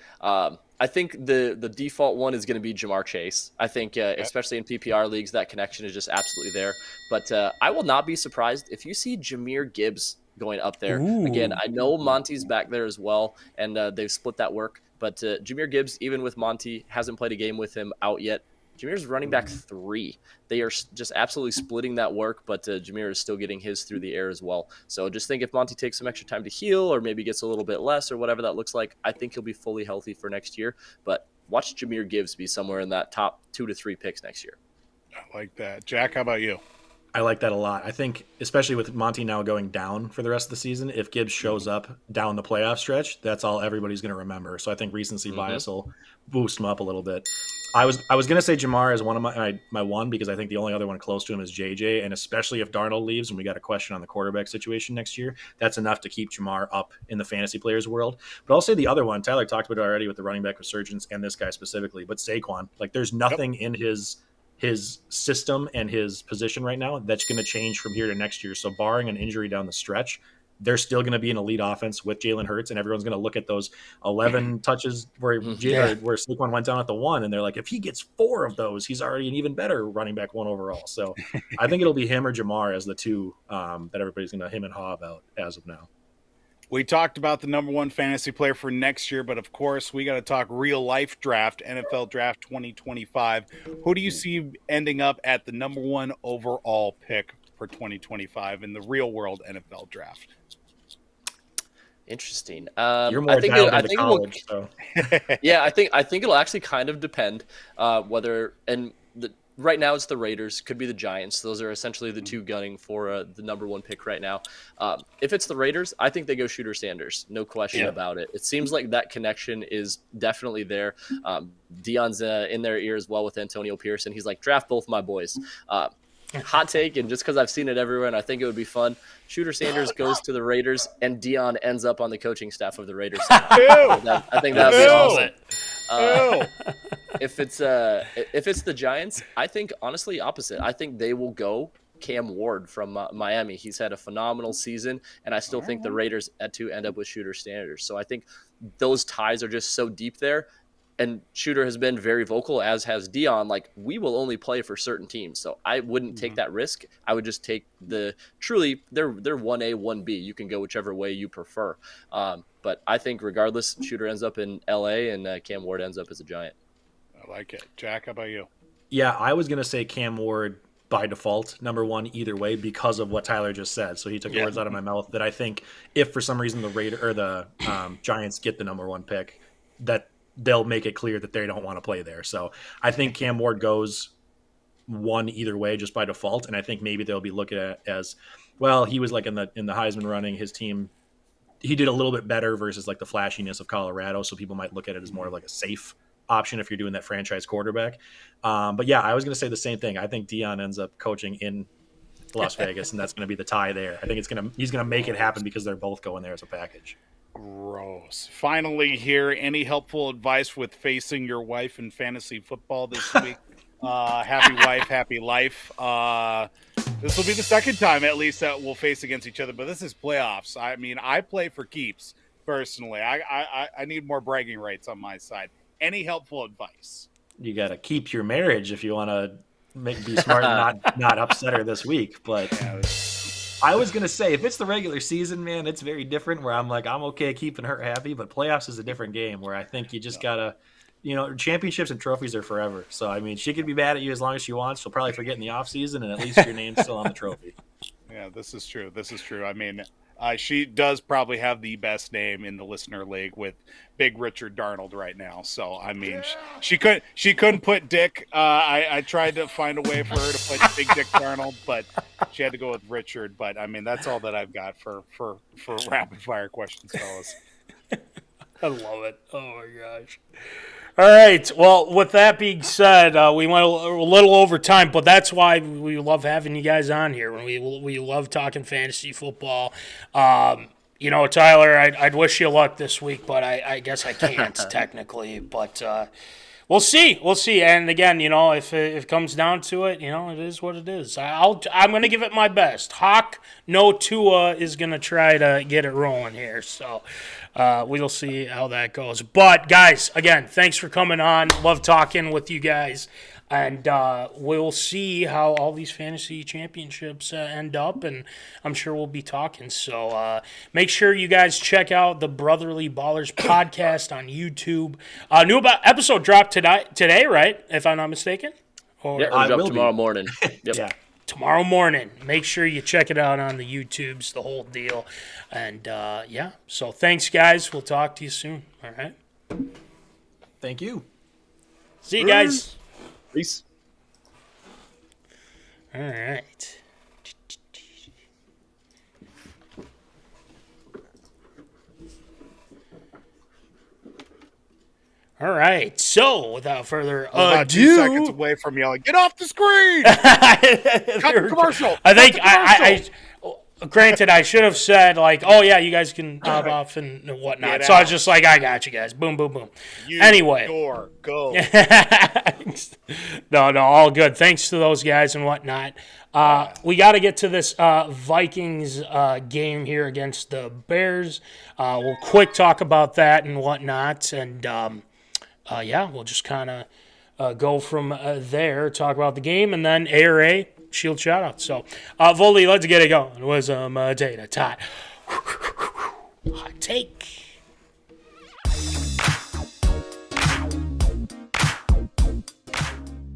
I think the default one is going to be Jamar Chase. I think, especially in PPR leagues, that connection is just absolutely there. But I will not be surprised if you see Jahmyr Gibbs going up there. Ooh. Again, I know Monty's back there as well, and they've split that work. But Jahmyr Gibbs, even with Monty, hasn't played a game with him out yet. Jahmyr's running back 3. They are just absolutely splitting that work, but Jahmyr is still getting his through the air as well. So just think if Monty takes some extra time to heal or maybe gets a little bit less or whatever that looks like, I think he'll be fully healthy for next year. But watch Jahmyr Gibbs be somewhere in that top 2 to 3 picks next year. I like that. Jack, how about you? I like that a lot. I think, especially with Monty now going down for the rest of the season, if Gibbs shows up down the playoff stretch, that's all everybody's going to remember. So I think recency bias will boost him up a little bit. I was going to say Jamar is one of my one, because I think the only other one close to him is JJ, and especially if Darnold leaves and we got a question on the quarterback situation next year, that's enough to keep Jamar up in the fantasy players world. But I'll say the other one, Tyler talked about it already with the running back resurgence and this guy specifically, but Saquon, like there's nothing in his system and his position right now that's going to change from here to next year. So barring an injury down the stretch, they're still going to be an elite offense with Jalen Hurts, and everyone's going to look at those 11 touches where Saquon went down at the 1, and they're like, if he gets 4 of those, he's already an even better running back 1 overall. So I think it'll be him or Jamar as the two that everybody's going to him and haw about as of now. We talked about the number 1 fantasy player for next year, but of course we got to talk real life draft, NFL draft 2025. Who do you see ending up at the number 1 overall pick for 2025 in the real world NFL draft? Interesting. You're more down into college, so. Yeah, I think it'll actually kind of depend whether right now it's the Raiders, could be the Giants. Those are essentially the two gunning for the number 1 pick right now. If it's the Raiders, I think they go Shooter Sanders, no question about it. It seems like that connection is definitely there. Deion's in their ear as well with Antonio Pierce, and he's like, draft both my boys. Hot take, and just because I've seen it everywhere and I think it would be fun, Shooter Sanders goes to the Raiders and Deion ends up on the coaching staff of the Raiders. I think that would be awesome. If it's the Giants, I think honestly opposite. I think they will go Cam Ward from Miami. He's had a phenomenal season, and I still think the Raiders had to end up with Shooter Sanders. So I think those ties are just so deep there. And Shooter has been very vocal, as has Deion, like, we will only play for certain teams. So I wouldn't take that risk. I would just take they're 1A, 1B. You can go whichever way you prefer. But I think regardless, Shooter ends up in LA and Cam Ward ends up as a Giant. I like it. Jack, how about you? Yeah, I was going to say Cam Ward by default, number 1 either way, because of what Tyler just said. So he took the words out of my mouth that I think if for some reason the Giants get the number 1 pick, that they'll make it clear that they don't want to play there. So I think Cam Ward goes 1 either way just by default, and I think maybe they'll be looking at it as, well, he was like in the Heisman running, his team, he did a little bit better versus like the flashiness of Colorado, so people might look at it as more of like a safe option if you're doing that franchise quarterback. But yeah, I was going to say the same thing. I think Deion ends up coaching in Las Vegas, and that's going to be the tie there. I think he's going to make it happen because they're both going there as a package. Gross. Finally here, any helpful advice with facing your wife in fantasy football this week? Happy wife, happy life. This will be the second time at least that we'll face against each other, but this is playoffs. I mean, I play for keeps personally. I need more bragging rights on my side. Any helpful advice? You got to keep your marriage if you want to be smart and not upset her this week. But I was going to say, if it's the regular season, man, it's very different where I'm like, I'm okay keeping her happy, but playoffs is a different game where I think you just got to, championships and trophies are forever. So, I mean, she could be mad at you as long as she wants. She'll probably forget in the off season, and at least your name's still on the trophy. Yeah, this is true. I mean, she does probably have the best name in the listener league with Big Richard Darnold right now. So, I mean, she couldn't put Dick. I tried to find a way for her to put Big Dick Darnold, but she had to go with Richard. But I mean, that's all that I've got for rapid fire questions, fellas. I love it. Oh my gosh. All right. Well, with that being said, we went a little over time, but that's why we love having you guys on here. We love talking fantasy football. Tyler, I'd wish you luck this week, but I guess I can't technically. But we'll see. And again, if it comes down to it, it is what it is. I'm going to give it my best. Hawk, no Tua is going to try to get it rolling here. So we'll see how that goes. But guys, again, thanks for coming on. Love talking with you guys. And we'll see how all these fantasy championships end up, and I'm sure we'll be talking. So make sure you guys check out the Brotherly Ballers podcast on YouTube. New episode dropped today, right? If I'm not mistaken. Yeah, it'll drop tomorrow morning. Yep. Yeah. Tomorrow morning. Make sure you check it out on the YouTubes, the whole deal. And so thanks, guys. We'll talk to you soon. All right. Thank you. See you guys. Peace. All right. All right. So, without further About 2 seconds away from yelling, "Get off the screen!" Cut the commercial. I think Cut the commercial. granted, I should have said like, "Oh yeah, you guys can hop off and whatnot." Get So I was out. just like, "I got you guys." Boom, boom, boom. You Anyway, door, go. no, all good. Thanks to those guys and whatnot. We got to get to this Vikings game here against the Bears. We'll quick talk about that and whatnot, and yeah, we'll just kind of go from there, talk about the game, and then ARA Shield shout out. So, Voldy, let's get it going. It was Tater Tot. Hot take.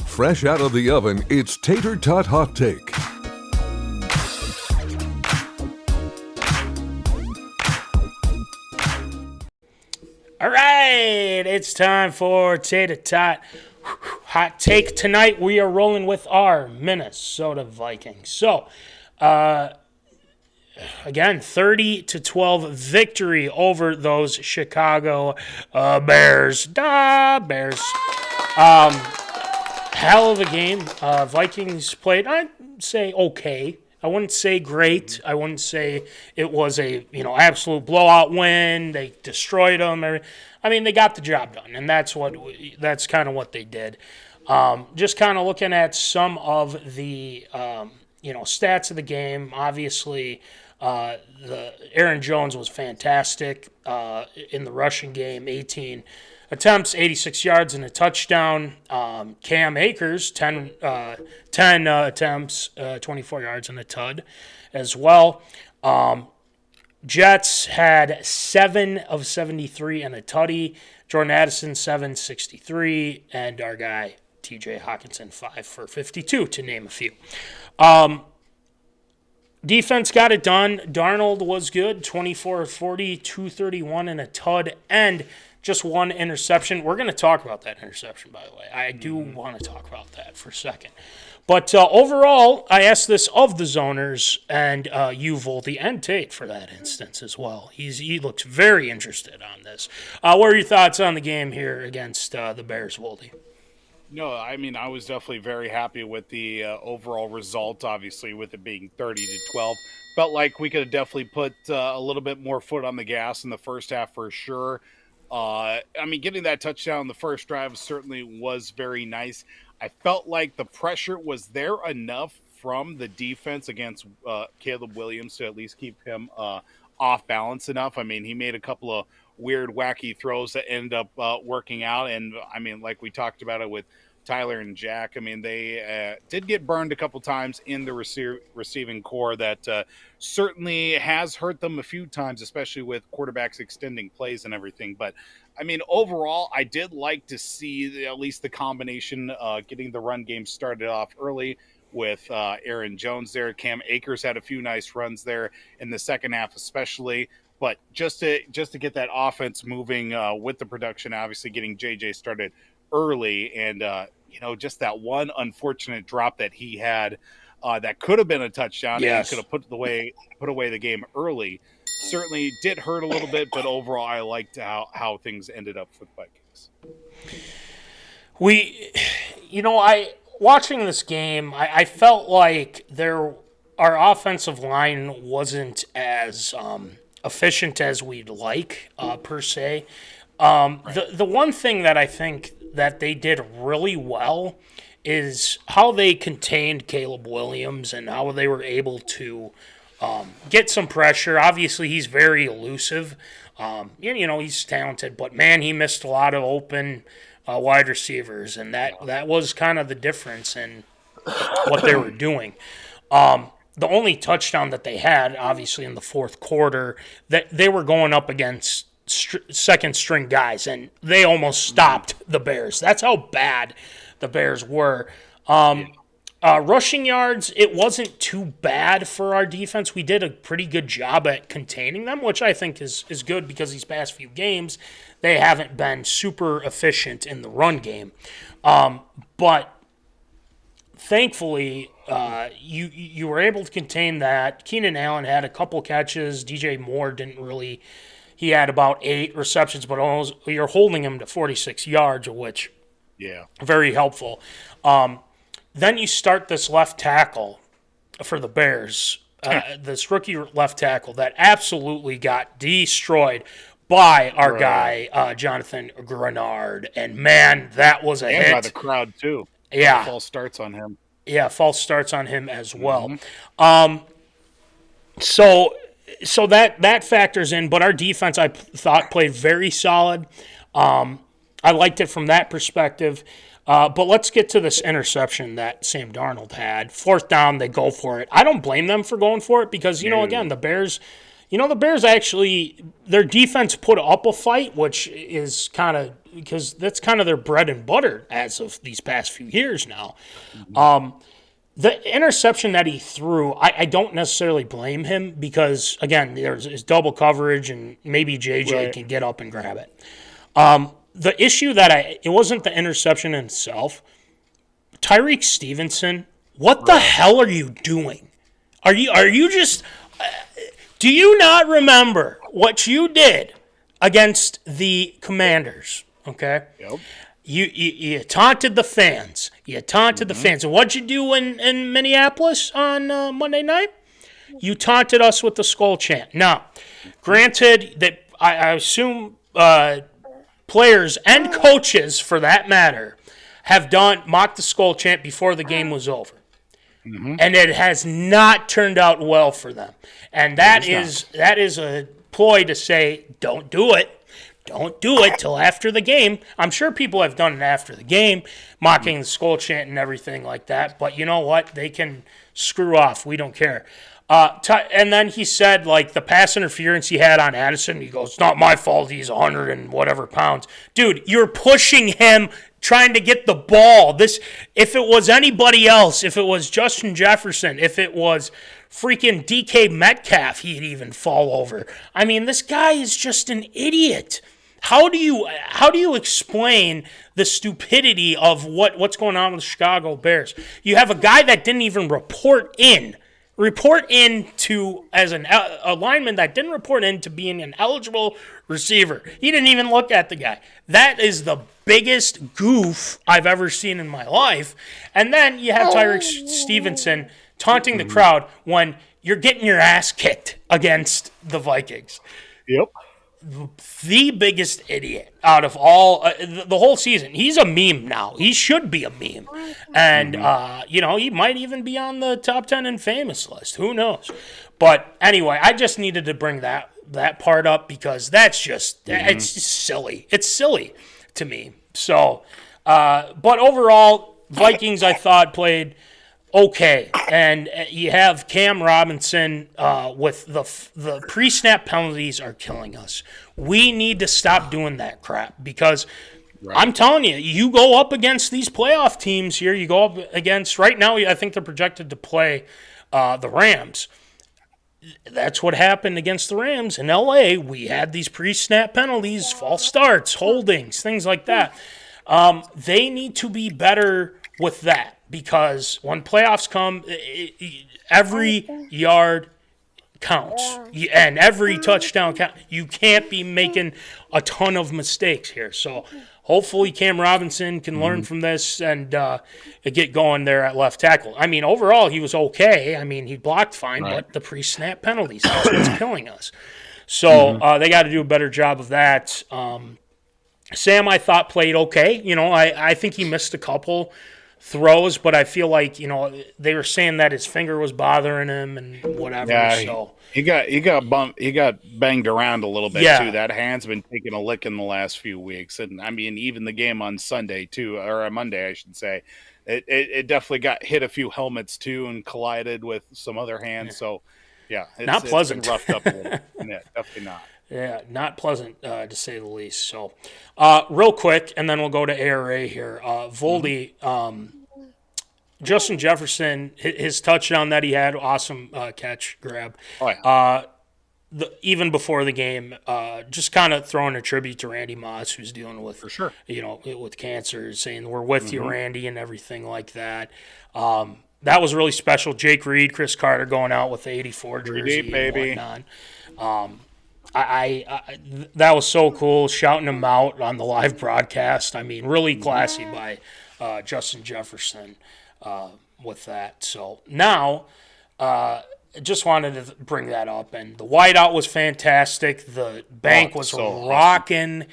Fresh out of the oven, it's Tater Tot Hot Take. All right, it's time for Tater Tot Hot Take. Tonight we are rolling with our Minnesota Vikings. So, again, 30-12 victory over those Chicago Bears. Bears. Hell of a game. Vikings played, I'd say, okay. I wouldn't say great. I wouldn't say it was a absolute blowout win. They destroyed them. I mean, they got the job done, and that's kind of what they did. Just kind of looking at some of the stats of the game. Obviously, the Aaron Jones was fantastic in the rushing game. 18 attempts, 86 yards, and a touchdown. Cam Akers, 10 attempts, 24 yards, and a tud as well. Jets had 7 of 73 and a tutty. Jordan Addison, 763, and our guy, TJ Hawkinson, 5 for 52, to name a few. Defense got it done. Darnold was good, 24 of 40, 231, and a tud, and just one interception. We're going to talk about that interception, by the way. I do want to talk about that for a second. But overall, I asked this of the zoners and you, Volty, and Tate for that instance as well. He looks very interested on this. What are your thoughts on the game here against the Bears, Volty? No, I mean, I was definitely very happy with the overall result, obviously, with it being 30-12. Felt like we could have definitely put a little bit more foot on the gas in the first half for sure. I mean, getting that touchdown in the first drive certainly was very nice. I felt like the pressure was there enough from the defense against Caleb Williams to at least keep him off balance enough. I mean, he made a couple of weird, wacky throws that ended up working out. And, I mean, like we talked about it with Tyler and Jack, I mean, they did get burned a couple times in the receiving core that certainly has hurt them a few times, especially with quarterbacks extending plays and everything. But, I mean, overall, I did like to see at least the combination getting the run game started off early with Aaron Jones there. Cam Akers had a few nice runs there in the second half especially. But just to get that offense moving with the production, obviously getting JJ started early, and just that one unfortunate drop that he had that could have been a touchdown. Yes. And could have put away the game early. Certainly did hurt a little bit, but overall I liked how things ended up for the Vikings. Watching this game, I felt like our offensive line wasn't as efficient as we'd like, per se. The one thing that I think that they did really well is how they contained Caleb Williams and how they were able to get some pressure. Obviously, he's very elusive. He's talented, but man, he missed a lot of open wide receivers, and that was kind of the difference in what they were doing. The only touchdown that they had, obviously, in the fourth quarter, that they were going up against second-string guys, and they almost stopped the Bears. That's how bad the Bears were. Rushing yards, it wasn't too bad for our defense. We did a pretty good job at containing them, which I think is good because these past few games, they haven't been super efficient in the run game. But thankfully, you were able to contain that. Keenan Allen had a couple catches. DJ Moore didn't really he had about 8 receptions, but almost, you're holding him to 46 yards, which very helpful. Then you start this left tackle for the Bears, this rookie left tackle that absolutely got destroyed by our guy, Jonathan Grenard. And, man, that was a hit. And by the crowd, too. Yeah. False starts on him. Yeah, false starts on him as well. So that factors in, but our defense, I thought, played very solid. I liked it from that perspective. But let's get to this interception that Sam Darnold had. 4th down, they go for it. I don't blame them for going for it because, again, the Bears actually, their defense put up a fight, which is kind of, because that's kind of their bread and butter as of these past few years now. The interception that he threw, I don't necessarily blame him because, again, there's double coverage and maybe JJ can get up and grab it. The issue it wasn't the interception in itself. Tyreek Stevenson, what the hell are you doing? Are you just... do you not remember what you did against the Commanders? Okay? Yep. You taunted the fans. The fans. And what'd you do in Minneapolis on Monday night? You taunted us with the skull chant. Now, granted that I assume players and coaches, for that matter, have mocked the skull chant before the game was over. And it has not turned out well for them. And that is a ploy to say, don't do it. Don't do it till after the game. I'm sure people have done it after the game, mocking the skull chant and everything like that. But you know what? They can screw off. We don't care. And then he said, like, the pass interference he had on Addison, he goes, it's not my fault. He's 100 and whatever pounds. Dude, you're pushing him trying to get the ball. If it was anybody else, if it was Justin Jefferson, if it was freaking DK Metcalf, he'd even fall over. I mean, this guy is just an idiot. How do you explain the stupidity of what's going on with the Chicago Bears? You have a guy that didn't even report in to as a lineman that didn't report in to being an eligible receiver. He didn't even look at the guy. That is the biggest goof I've ever seen in my life. And then you have Tyreek Stevenson taunting the crowd when you're getting your ass kicked against the Vikings. Yep. The biggest idiot out of all the whole season. He's a meme now. He should be a meme. And, he might even be on the top 10 in famous list. Who knows? But anyway, I just needed to bring that part up because that's just, it's just silly. It's silly to me. So, but overall, Vikings, I thought, played okay, and you have Cam Robinson with the pre-snap penalties are killing us. We need to stop doing that crap because I'm telling you, you go up against these playoff teams here. You go up against right now. I think they're projected to play the Rams. That's what happened against the Rams in L.A. We had these pre-snap penalties, false starts, holdings, things like that. They need to be better with that. Because when playoffs come, every yard counts. And every touchdown counts. You can't be making a ton of mistakes here. So hopefully Cam Robinson can learn from this and get going there at left tackle. I mean, overall, he was okay. I mean, he blocked fine, but the pre-snap penalties, that's what's killing us. So they got to do a better job of that. Sam, I thought, played okay. I think he missed a couple throws, but I feel like they were saying that his finger was bothering him and whatever. Yeah, so he got banged around a little bit too. That hand's been taking a lick in the last few weeks, and I mean even the game on Sunday too, or on Monday I should say, it definitely got hit a few helmets too and collided with some other hands. So it's not pleasant. It's been roughed up a little. Yeah, definitely not. Yeah, not pleasant to say the least. So, real quick, and then we'll go to ARA here. Voldy, Justin Jefferson, his touchdown that he had, awesome catch, grab. Oh, yeah. Even before the game, just kind of throwing a tribute to Randy Moss, who's dealing with, for sure, with cancer, saying we're with you, Randy, and everything like that. That was really special. Jake Reed, Chris Carter going out with the 84 jersey, baby. and whatnot. that was so cool, shouting him out on the live broadcast. I mean, really classy by Justin Jefferson with that. So now, just wanted to bring that up. And the whiteout was fantastic. The bank was rocking. Awesome.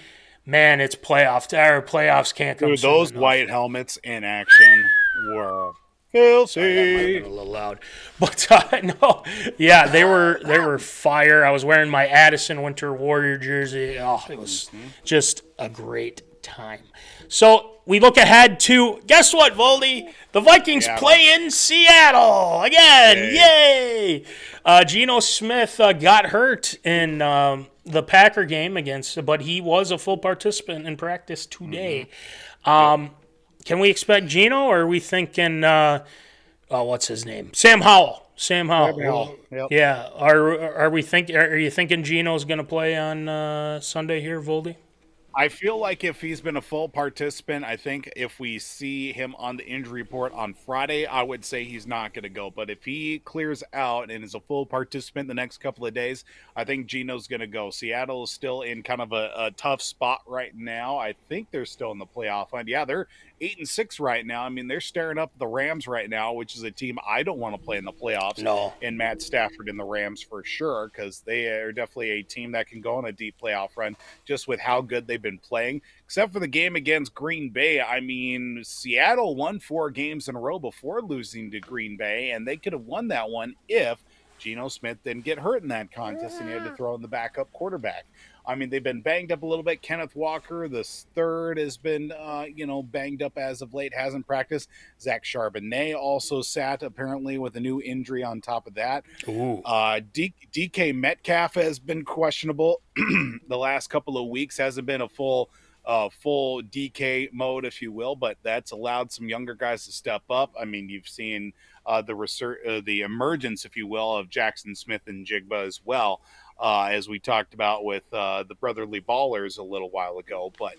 Man, it's playoffs. Our playoffs can't come. Dude, those white helmets in action were filthy. That might have been a little loud, but no, yeah, they were fire. I was wearing my Addison Winter Warrior jersey. Oh, it was just a great time. So we look ahead to, guess what, Voldy? The Vikings play in Seattle again. Yay! Geno Smith got hurt in the Packer game but he was a full participant in practice today. Can we expect Geno, or are we thinking, what's his name? Sam Howell. Yep. Yeah. Are you thinking Geno's going to play on Sunday here, Voldy? I feel like if he's been a full participant, I think if we see him on the injury report on Friday, I would say he's not going to go. But if he clears out and is a full participant the next couple of days, I think Geno's going to go. Seattle is still in kind of a tough spot right now. I think they're still in the playoff hunt. Yeah, they're 8-6 right now. I mean, they're staring up the Rams right now, which is a team I don't want to play in the playoffs. No. And Matt Stafford and the Rams for sure, because they are definitely a team that can go on a deep playoff run just with how good they've been playing. Except for the game against Green Bay. I mean, Seattle won 4 games in a row before losing to Green Bay, and they could have won that one if Geno Smith didn't get hurt in that contest and he had to throw in the backup quarterback. I mean, they've been banged up a little bit. Kenneth Walker, the third, has been, banged up as of late, hasn't practiced. Zach Charbonnet also sat, apparently, with a new injury on top of that. DK Metcalf has been questionable the last couple of weeks. Hasn't been a full DK mode, if you will, but that's allowed some younger guys to step up. I mean, you've seen the emergence, if you will, of Jackson Smith and Jigba as well. As we talked about with the Brotherly Ballers a little while ago. But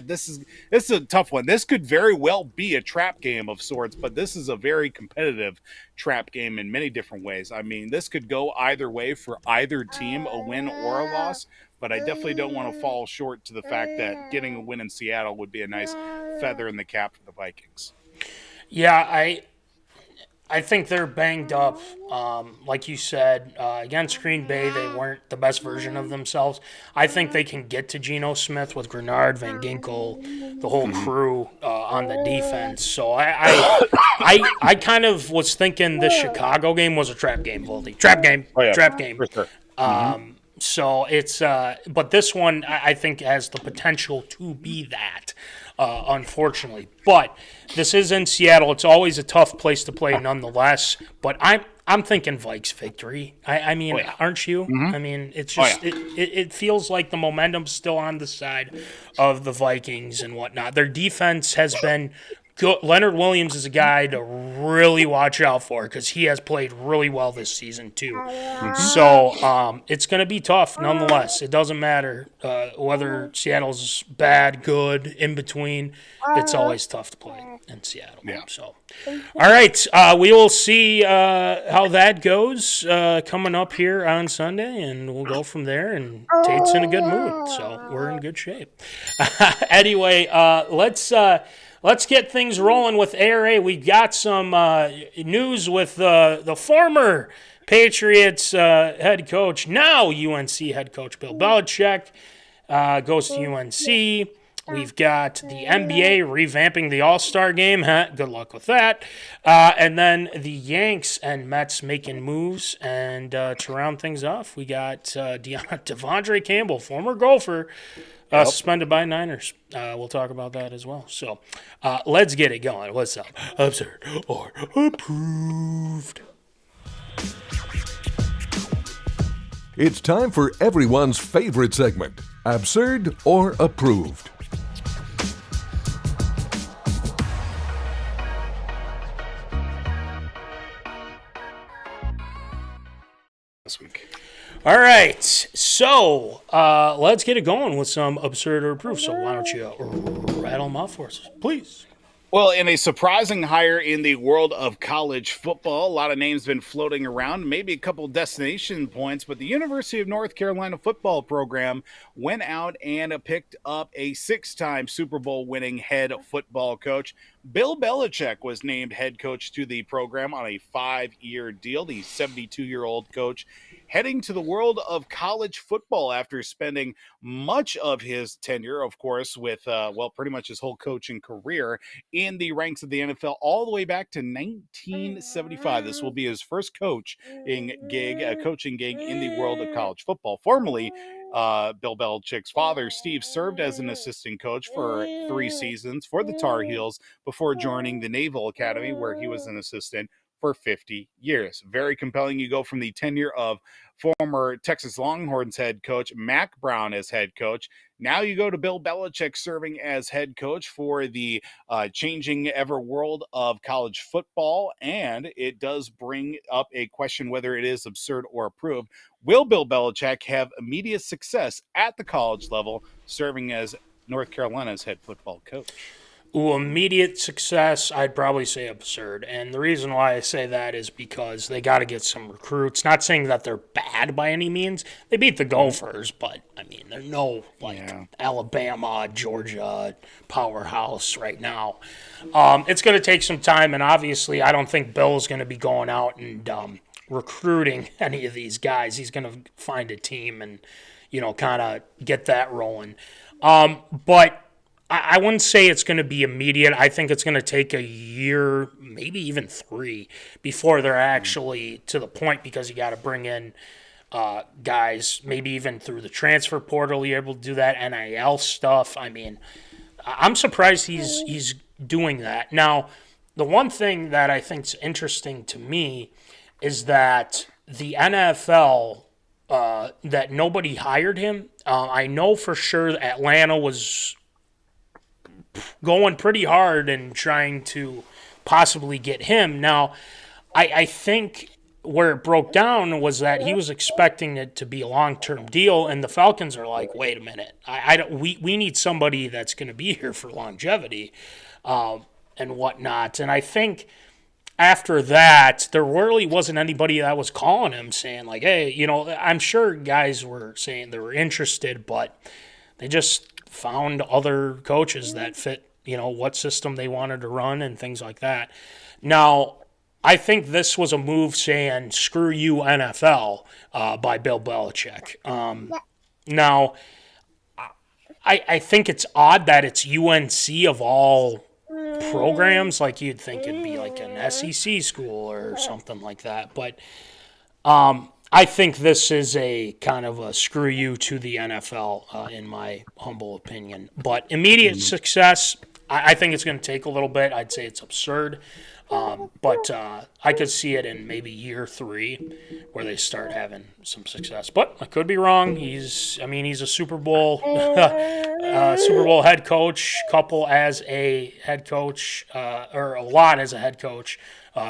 this is a tough one. This could very well be a trap game of sorts, but this is a very competitive trap game in many different ways. I mean, this could go either way for either team, a win or a loss, but I definitely don't want to fall short to the fact that getting a win in Seattle would be a nice feather in the cap for the Vikings. Yeah, I think they're banged up. Like you said, against Green Bay, they weren't the best version of themselves. I think they can get to Geno Smith with Grenard, Van Ginkel, the whole crew on the defense. So I kind of was thinking the Chicago game was a trap game, Voldy. Trap game. For sure. So it's, but this one I think has the potential to be that. Unfortunately, but this is in Seattle. It's always a tough place to play, nonetheless. But I'm thinking Vikes victory. I mean, aren't you? I mean, it's just it feels like the momentum's still on the side of the Vikings and whatnot. Their defense has been good. Leonard Williams is a guy to really watch out for because he has played really well this season too. So it's going to be tough nonetheless. It doesn't matter whether Seattle's bad, good, in between. It's always tough to play in Seattle. Yeah. So, all right, we will see how that goes coming up here on Sunday, and we'll go from there. And Tate's in a good mood, so we're in good shape. Anyway, let's get things rolling with ARA. We got some news with the former Patriots head coach, now UNC head coach Bill Belichick, goes to UNC. We've got the NBA revamping the All-Star game. Good luck with that. And then the Yanks and Mets making moves. And to round things off, we got Devondre Campbell, former golfer, suspended by Niners. We'll talk about that as well. So let's get it going. What's up? Absurd or approved? It's time for everyone's favorite segment, Absurd or Approved. This week. All right, so let's get it going with some absurd or approved. So why don't you rattle them off for us, please? Well, in a surprising hire in the world of college football, a lot of names been floating around, maybe a couple destination points, but the University of North Carolina football program went out and picked up a 6-time Super Bowl winning head football coach. Bill Belichick was named head coach to the program on a 5-year deal. The 72-year-old coach heading to the world of college football after spending much of his tenure, of course, with, pretty much his whole coaching career in the ranks of the NFL all the way back to 1975. This will be his first coaching gig in the world of college football. Formerly, Bill Belichick's father, Steve, served as an assistant coach for 3 seasons for the Tar Heels before joining the Naval Academy, where he was an assistant for 50 years. Very compelling. You go from the tenure of former Texas Longhorns head coach Mac Brown as head coach. Now you go to Bill Belichick serving as head coach for the changing ever world of college football. And it does bring up a question whether it is absurd or approved. Will Bill Belichick have immediate success at the college level serving as North Carolina's head football coach? Ooh, immediate success, I'd probably say absurd. And the reason why I say that is because they got to get some recruits. Not saying that they're bad by any means. They beat the Gophers, but, I mean, they're no, Alabama, Georgia powerhouse right now. It's going to take some time, and obviously I don't think Bill's going to be going out and recruiting any of these guys. He's going to find a team and, kind of get that rolling. But I wouldn't say it's going to be immediate. I think it's going to take a year, maybe even 3, before they're actually to the point, because you got to bring in guys, maybe even through the transfer portal, you're able to do that NIL stuff. I mean, I'm surprised he's doing that. Now, the one thing that I think is interesting to me is that the NFL, that nobody hired him. I know for sure Atlanta was going pretty hard and trying to possibly get him. Now, I think where it broke down was that he was expecting it to be a long-term deal, and the Falcons are like, wait a minute, we need somebody that's going to be here for longevity and whatnot. And I think after that, there really wasn't anybody that was calling him saying, like, hey, I'm sure guys were saying they were interested, but they just found other coaches that fit, what system they wanted to run and things like that. Now, I think this was a move saying, screw you, NFL, by Bill Belichick. Now, I think it's odd that it's UNC of all programs. Like, you'd think it'd be like an SEC school or something like that. But I think this is a kind of a screw you to the NFL, in my humble opinion. But immediate success, I think it's going to take a little bit. I'd say it's absurd. But I could see it in maybe year 3 where they start having some success. But I could be wrong. He's a Super Bowl head coach, couple as a head coach, or a lot as a head coach,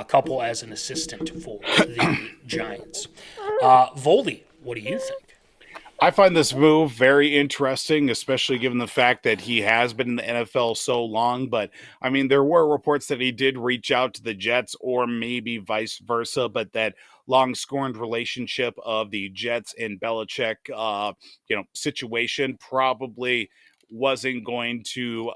couple as an assistant for the Giants. Voldy, what do you think? I find this move very interesting, especially given the fact that he has been in the NFL so long. But, there were reports that he did reach out to the Jets, or maybe vice versa, but that long-scorned relationship of the Jets and Belichick, situation probably wasn't going to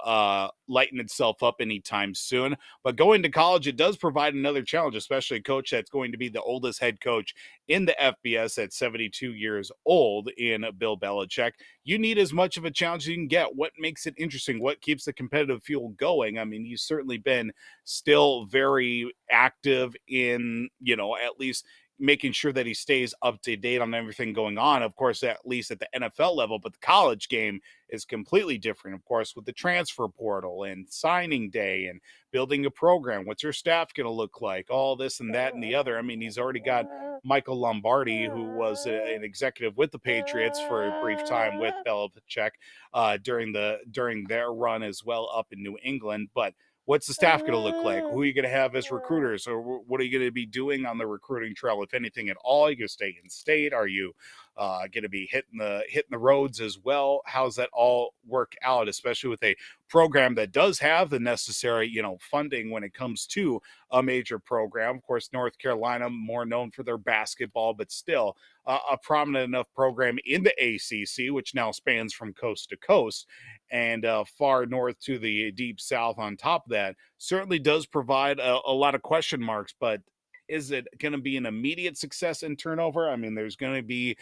lighten itself up anytime soon. But going to college, it does provide another challenge, especially a coach that's going to be the oldest head coach in the FBS at 72 years old in Bill Belichick. You need as much of a challenge as you can get. What makes it interesting? What keeps the competitive fuel going? He's certainly been still very active in, at least making sure that he stays up to date on everything going on, of course, at least at the NFL level. But the college game is completely different, of course, with the transfer portal and signing day and building a program. What's your staff going to look like? All this and that and the other. He's already got Michael Lombardi, who was an executive with the Patriots for a brief time with Belichick during their run as well up in New England. But what's the staff going to look like? Who are you going to have as recruiters? Or what are you going to be doing on the recruiting trail, if anything at all? Are you going to stay in state? Are you going to be hitting the roads as well. How's that all work out, especially with a program that does have the necessary, funding when it comes to a major program? Of course, North Carolina, more known for their basketball, but still a prominent enough program in the ACC, which now spans from coast to coast and far north to the deep south on top of that, certainly does provide a lot of question marks. But is it going to be an immediate success in turnover? I mean, there's going to be,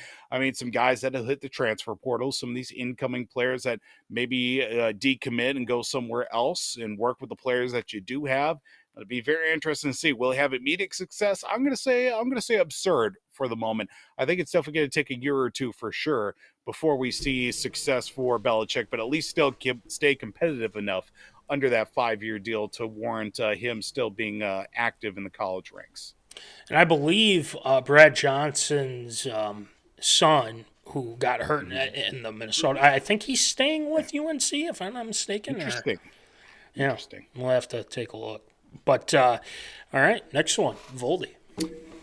some guys that have hit the transfer portal, some of these incoming players that maybe decommit and go somewhere else and work with the players that you do have. It'll be very interesting to see. Will he have immediate success? I'm going to say absurd for the moment. I think it's definitely going to take a year or two for sure before we see success for Belichick, but at least still stay competitive enough under that 5-year deal to warrant him still being active in the college ranks. And I believe Brad Johnson's son, who got hurt in the Minnesota, I think he's staying with UNC, if I'm not mistaken. Interesting. Interesting. We'll have to take a look. But, all right, next one, Voldy.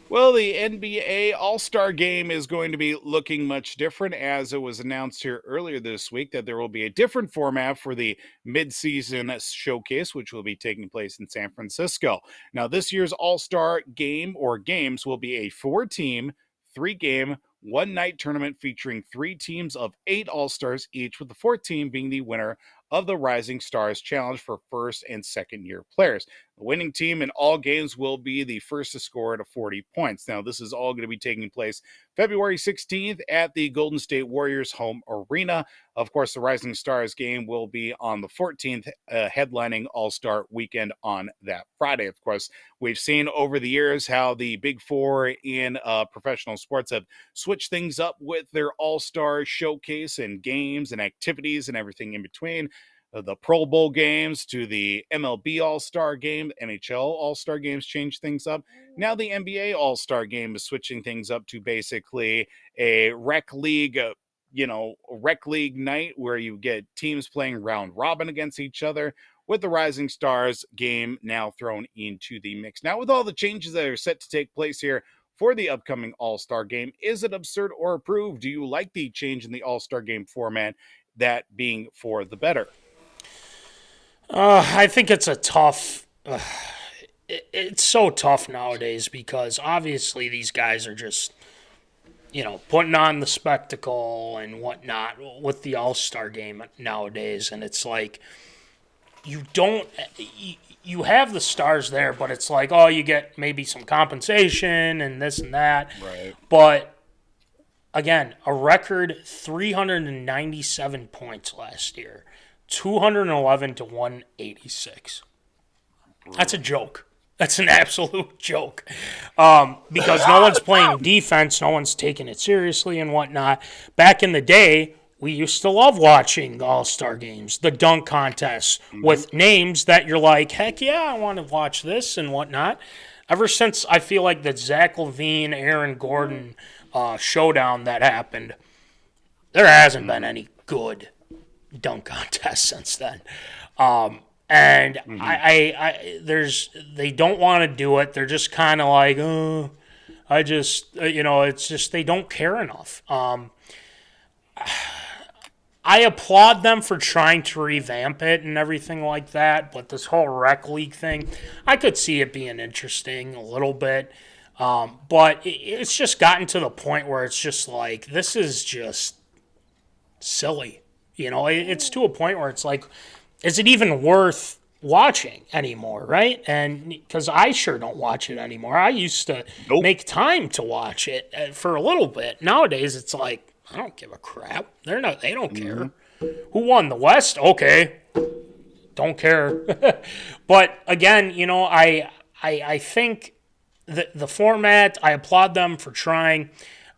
Well, the NBA All-Star Game is going to be looking much different, as it was announced here earlier this week that there will be a different format for the mid-season showcase, which will be taking place in San Francisco. Now, this year's All-Star Game or games will be a 4-team, 3-game, one-night tournament featuring 3 teams of 8 All-Stars each, with the 4th team being the winner of the Rising Stars Challenge for first and second year players. The winning team in all games will be the first to score at 40 points. Now, this is all going to be taking place February 16th at the Golden State Warriors home arena. Of course, the Rising Stars game will be on the 14th, headlining All-Star Weekend on that Friday. Of course, we've seen over the years how the Big Four in professional sports have switched things up with their All-Star showcase and games and activities and everything in between. The Pro Bowl games to the MLB All-Star Game, NHL All-Star Games change things up. Now the NBA All-Star Game is switching things up to basically a rec league night where you get teams playing round robin against each other, with the Rising Stars game now thrown into the mix. Now, with all the changes that are set to take place here for the upcoming All-Star Game, is it absurd or approved? Do you like the change in the All-Star Game format, that being for the better? I think it's a tough. It's so tough nowadays because obviously these guys are just, putting on the spectacle and whatnot with the All-Star Game nowadays, and it's like you have the stars there, but it's like, oh, you get maybe some compensation and this and that, right? But again, a record 397 points last year. 211 to 186. That's a joke. That's an absolute joke. Because no one's playing defense, no one's taking it seriously and whatnot. Back in the day, we used to love watching the All-Star games, the dunk contests with names that you're like, heck yeah, I want to watch this and whatnot. Ever since I feel like the Zach LaVine, Aaron Gordon showdown that happened, there hasn't been any good dunk contest since then. And they don't want to do it. They're just kind of like, it's just they don't care enough. I applaud them for trying to revamp it and everything like that, but this whole rec league thing, I could see it being interesting a little bit. But it's just gotten to the point where it's just like, this is just silly. It's to a point where it's like, is it even worth watching anymore, right? And because I sure don't watch it anymore. I used to make time to watch it for a little bit. Nowadays, it's like, I don't give a crap. They don't care. Who won the West? Okay. Don't care. But again, I think the format, I applaud them for trying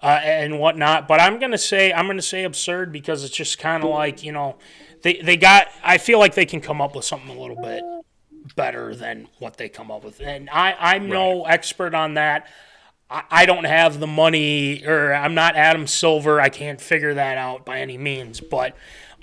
and whatnot, but I'm gonna say absurd because it's just kind of like, I feel like they can come up with something a little bit better than what they come up with, and I'm no expert on that. I don't have the money, or I'm not Adam Silver. I can't figure that out by any means, but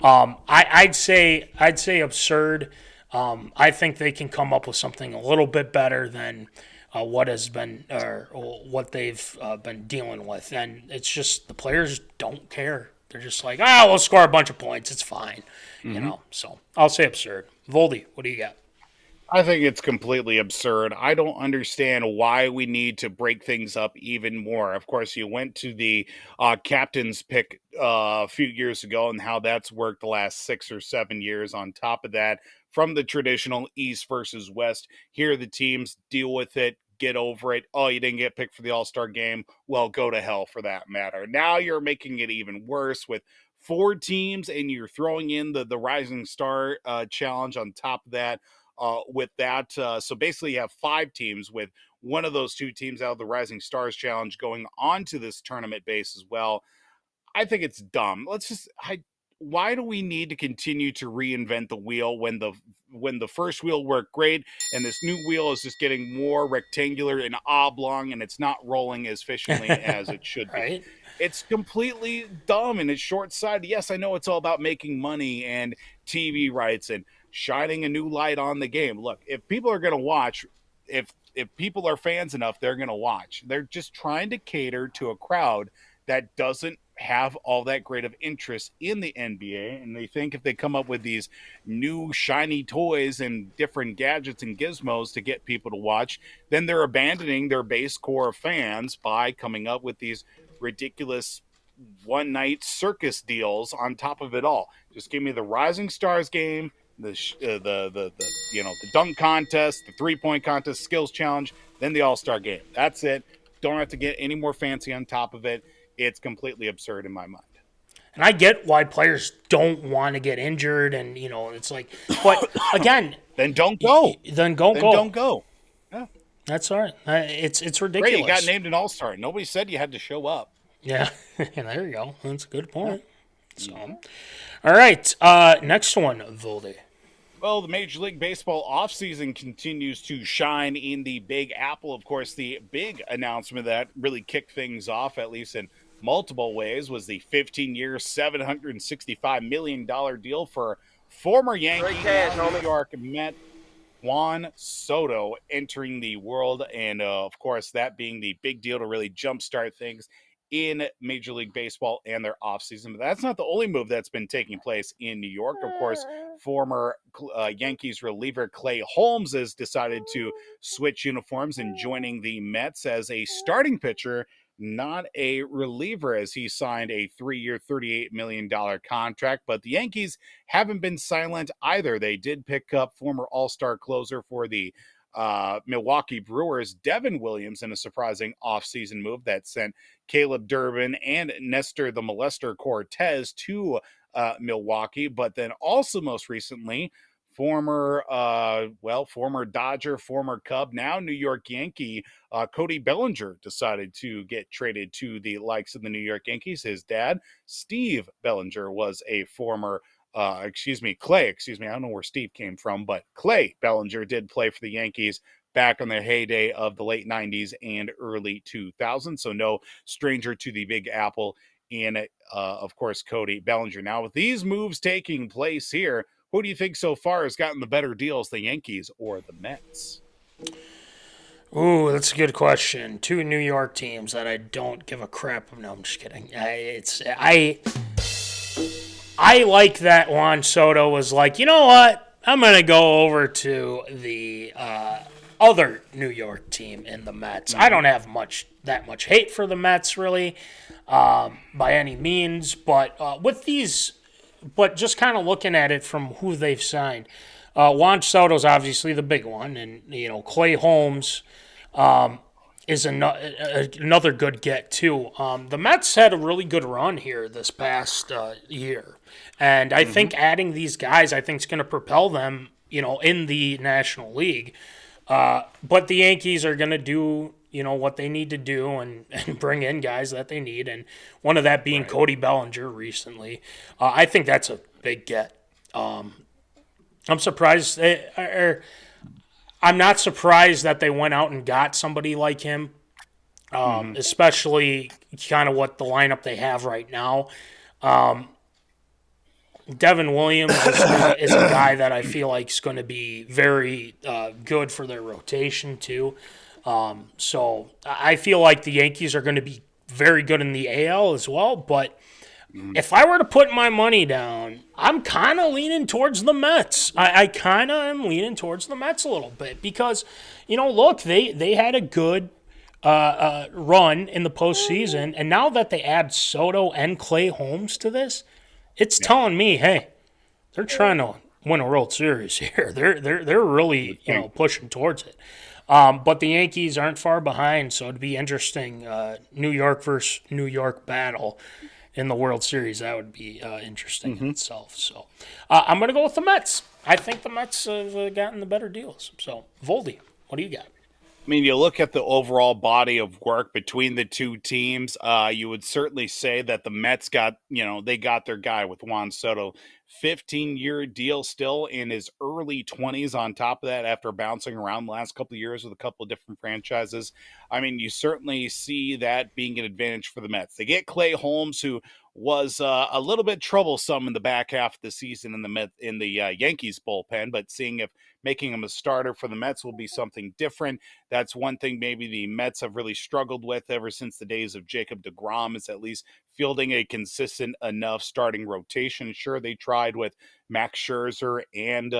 I'd say absurd. I think they can come up with something a little bit better than what has been or what they've been dealing with, and it's just the players don't care. They're just like, we'll score a bunch of points, it's fine, So I'll say absurd. Voldy, what do you got? I think it's completely absurd. I don't understand why we need to break things up even more. Of course, you went to the captain's pick a few years ago and how that's worked the last 6 or 7 years. On top of that, from the traditional East versus West, here the teams deal with it, get over it. Oh, you didn't get picked for the All-Star game? Well, go to hell for that matter. Now you're making it even worse with 4 teams and you're throwing in the Rising Star challenge on top of that. With that. So basically, you have 5 teams with one of those 2 teams out of the Rising Stars Challenge going on to this tournament base as well. I think it's dumb. Why do we need to continue to reinvent the wheel when the first wheel worked great and this new wheel is just getting more rectangular and oblong and it's not rolling as efficiently as it should be? Right? It's completely dumb and it's short-sighted. Yes, I know it's all about making money and TV rights and shining a new light on the game. Look, if people are going to watch, if people are fans enough, they're going to watch. They're just trying to cater to a crowd that doesn't have all that great of interest in the NBA, and they think if they come up with these new shiny toys and different gadgets and gizmos to get people to watch, then they're abandoning their base core of fans by coming up with these ridiculous one-night circus deals on top of it all. Just give me the Rising Stars game, the dunk contest, the 3-point contest, skills challenge, then the All-Star game. That's it. Don't have to get any more fancy on top of it. It's completely absurd in my mind. And I get why players don't want to get injured, and it's like, but again, then don't go. Then don't go. Don't go. Yeah. That's all right. It's ridiculous. Great, you got named an All-Star. Nobody said you had to show up. Yeah, there you go. That's a good point. So, all right, next one, Voldy. Well, the Major League Baseball offseason continues to shine in the Big Apple. Of course, the big announcement that really kicked things off, at least in multiple ways, was the 15-year, $765 million deal for former Yankee, New York Met, Juan Soto entering the world. And, of course, that being the big deal to really jumpstart things in Major League Baseball and their offseason. But that's not the only move that's been taking place in New York. Of course, former Yankees reliever Clay Holmes has decided to switch uniforms and joining the Mets as a starting pitcher, not a reliever, as he signed a 3-year, $38 million contract. But the Yankees haven't been silent either. They did pick up former All-Star closer for the Milwaukee Brewers, Devin Williams, in a surprising offseason move that sent Caleb Durbin and Nestor the Molester Cortez to Milwaukee. But then also most recently, former Dodger, former Cub, now New York Yankee, Cody Bellinger decided to get traded to the likes of the New York Yankees. His dad, Steve Bellinger, was a former Clay, I don't know where Steve came from, but Clay Bellinger did play for the Yankees back on their heyday of the late 90s and early 2000s. So no stranger to the Big Apple in, of course, Cody Bellinger. Now, with these moves taking place here, who do you think so far has gotten the better deals, the Yankees or the Mets? Ooh, that's a good question. 2 New York teams that I don't give a crap. No, I'm just kidding. I like that Juan Soto was like, you know what? I'm going to go over to the other New York team in the Mets. I don't have that much hate for the Mets, really, by any means. But but just kind of looking at it from who they've signed, Juan Soto's obviously the big one. And, Clay Holmes is another good get, too. The Mets had a really good run here this past year. And I think adding these guys, I think, is going to propel them, in the National League. But the Yankees are going to do, what they need to do and bring in guys that they need. And one of that being Cody Bellinger recently. I think that's a big get. I'm surprised. I'm not surprised that they went out and got somebody like him, especially kind of what the lineup they have right now. Devin Williams is a guy that I feel like is going to be very good for their rotation too. So I feel like the Yankees are going to be very good in the AL as well. But if I were to put my money down, I'm kind of leaning towards the Mets. I kind of am leaning towards the Mets a little bit because, look, they had a good run in the postseason, and now that they add Soto and Clay Holmes to this, it's telling me, hey, they're trying to win a World Series here. They're really pushing towards it. But the Yankees aren't far behind, so it'd be interesting. New York versus New York battle in the World Series. That would be interesting in itself. So I'm going to go with the Mets. I think the Mets have gotten the better deals. So, Voldy, what do you got? I mean, you look at the overall body of work between the two teams, you would certainly say that the Mets got, they got their guy with Juan Soto. 15-year deal still in his early 20s on top of that after bouncing around the last couple of years with a couple of different franchises. I mean, you certainly see that being an advantage for the Mets. They get Clay Holmes, who was a little bit troublesome in the back half of the season in the Yankees bullpen, but seeing if making him a starter for the Mets will be something different. That's one thing maybe the Mets have really struggled with ever since the days of Jacob deGrom, is at least fielding a consistent enough starting rotation. Sure, they tried with Max Scherzer and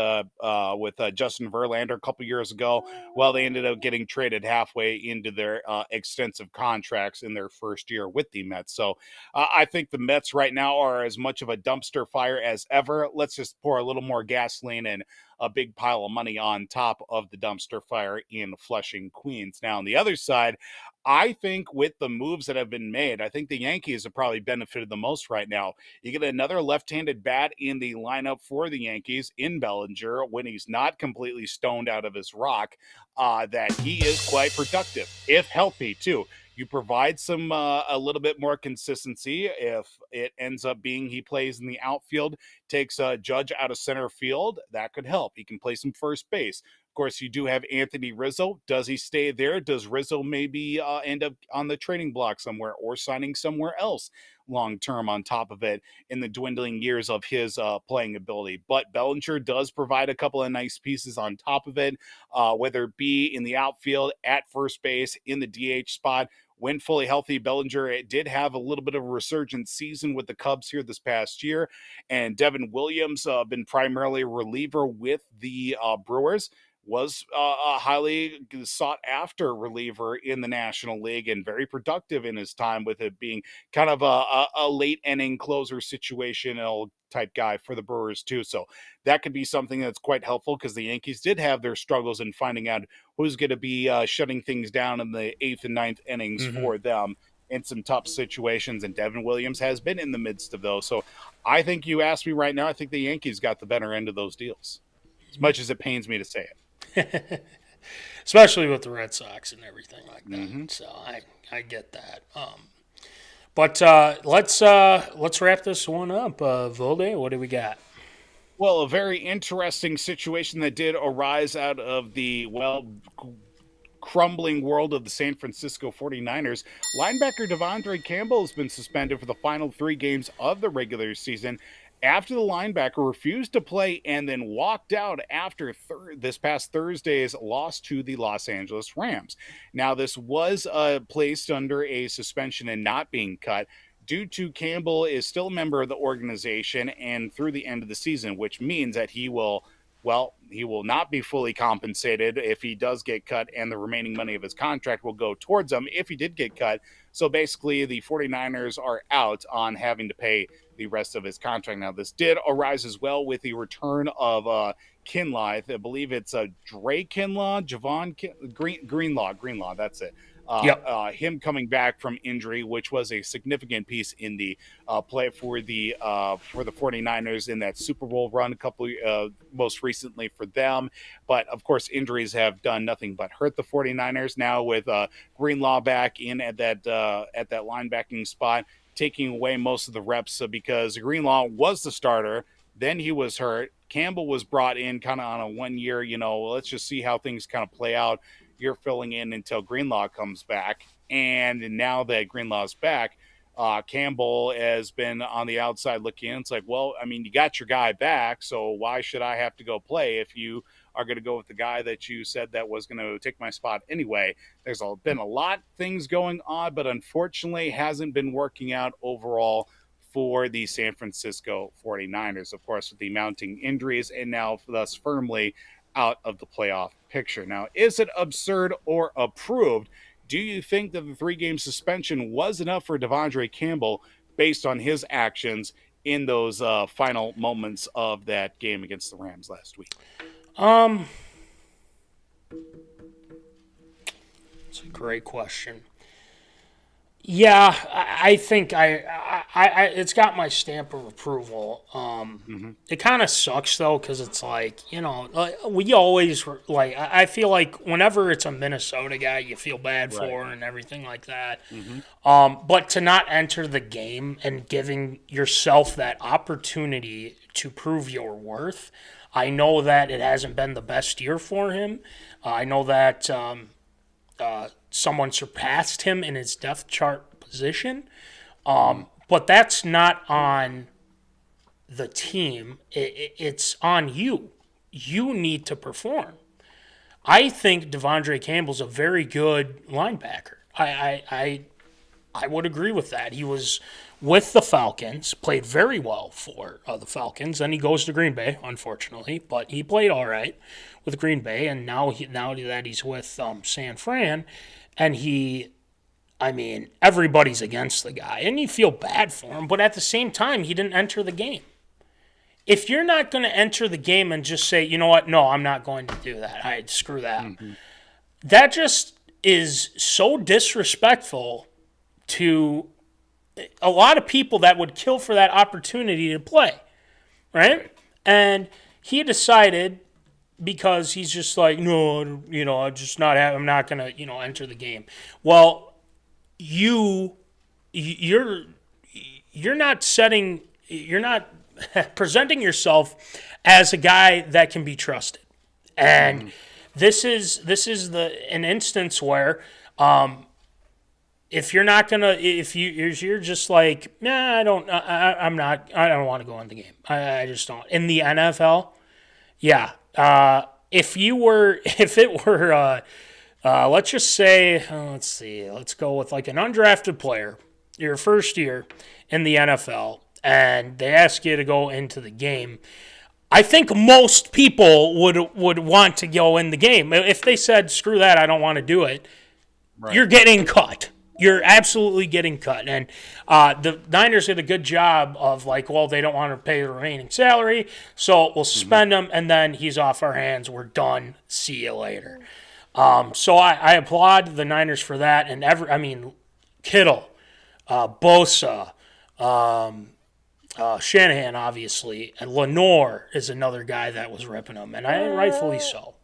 with Justin Verlander a couple years ago. Well, they ended up getting traded halfway into their extensive contracts in their first year with the Mets. So I think the Mets right now are as much of a dumpster fire as ever. Let's just pour a little more gasoline and a big pile of money on top of the dumpster fire in Flushing, Queens. Now, on the other side, I think with the moves that have been made, I think the Yankees have probably benefited the most right now. You get another left-handed bat in the lineup for the Yankees in Bellinger when he's not completely stoned out of his rock, that he is quite productive, if healthy, too. You provide some a little bit more consistency. If it ends up being he plays in the outfield, takes Judge out of center field, that could help. He can play some first base. Of course, you do have Anthony Rizzo. Does he stay there? Does Rizzo maybe end up on the trading block somewhere or signing somewhere else long term on top of it in the dwindling years of his playing ability? But Bellinger does provide a couple of nice pieces on top of it, whether it be in the outfield, at first base, in the DH spot. When fully healthy, Bellinger did have a little bit of a resurgent season with the Cubs here this past year. And Devin Williams, been primarily a reliever with the Brewers, was a highly sought after reliever in the National League and very productive in his time, with it being kind of a late inning closer situational type guy for the Brewers too. So that could be something that's quite helpful, because the Yankees did have their struggles in finding out who's going to be shutting things down in the 8th and 9th innings for them in some tough situations, and Devin Williams has been in the midst of those. So I think, you ask me right now, I think the Yankees got the better end of those deals, as much as it pains me to say it. Especially with the Red Sox and everything like that. So I get that. But let's wrap this one up. Volde, what do we got? Well, a very interesting situation that did arise out of the, crumbling world of the San Francisco 49ers. Linebacker Devondre Campbell has been suspended for the final 3 games of the regular season after the linebacker refused to play and then walked out after this past Thursday's loss to the Los Angeles Rams. Now, this was placed under a suspension and not being cut due to Campbell is still a member of the organization and through the end of the season, which means that he will not be fully compensated if he does get cut, and the remaining money of his contract will go towards him if he did get cut. So basically, the 49ers are out on having to pay the rest of his contract. Now, this did arise as well with the return of Kinlaw. I believe it's Dre Kinlaw, Greenlaw, that's it. Him coming back from injury, which was a significant piece in the play for the 49ers in that Super Bowl run most recently for them. But of course, injuries have done nothing but hurt the 49ers. Now with Greenlaw back in at that linebacking spot, taking away most of the reps because Greenlaw was the starter, then he was hurt. Campbell was brought in kind of on a 1 year, let's just see how things kind of play out. You're filling in until Greenlaw comes back. And now that Greenlaw's back, Campbell has been on the outside looking in. It's like, well, I mean, you got your guy back, so why should I have to go play if you are going to go with the guy that you said that was going to take my spot anyway. There's been a lot of things going on, but unfortunately hasn't been working out overall for the San Francisco 49ers, of course, with the mounting injuries and now thus firmly out of the playoff picture. Now, is it absurd or approved? Do you think that the 3-game suspension was enough for Devondre Campbell based on his actions in those final moments of that game against the Rams last week? It's a great question. Yeah, I think it's got my stamp of approval. It kind of sucks though, because it's like, we always like. I feel like whenever it's a Minnesota guy, you feel bad for and everything like that. But to not enter the game and giving yourself that opportunity to prove your worth, I know that it hasn't been the best year for him. I know that. Someone surpassed him in his depth chart position. But that's not on the team. It's on you. You need to perform. I think Devondre Campbell's a very good linebacker. I would agree with that. He was with the Falcons, played very well for the Falcons. Then he goes to Green Bay, unfortunately, but he played all right with Green Bay, and now that he's with San Fran, and everybody's against the guy, and you feel bad for him, but at the same time, he didn't enter the game. If you're not going to enter the game and just say, you know what, no, I'm not going to do that, screw that, that just is so disrespectful to a lot of people that would kill for that opportunity to play, right? And he decided, because he's just like, no, I'm not gonna, enter the game. Well, you're not presenting yourself as a guy that can be trusted, and this is an instance where, if you're just like, nah, I don't want to go in the game. I just don't. In the NFL, yeah. If it were, let's just say, let's go with like an undrafted player, your first year in the NFL, and they ask you to go into the game, I think most people would want to go in the game. If they said, screw that, I don't want to do it, you're getting cut. You're absolutely getting cut. And the Niners did a good job of like, well, they don't want to pay the remaining salary, so we'll suspend him, and then he's off our hands. We're done. See you later. So I applaud the Niners for that. And Kittle, Bosa, Shanahan, obviously, and Lenore is another guy that was ripping him, and rightfully so.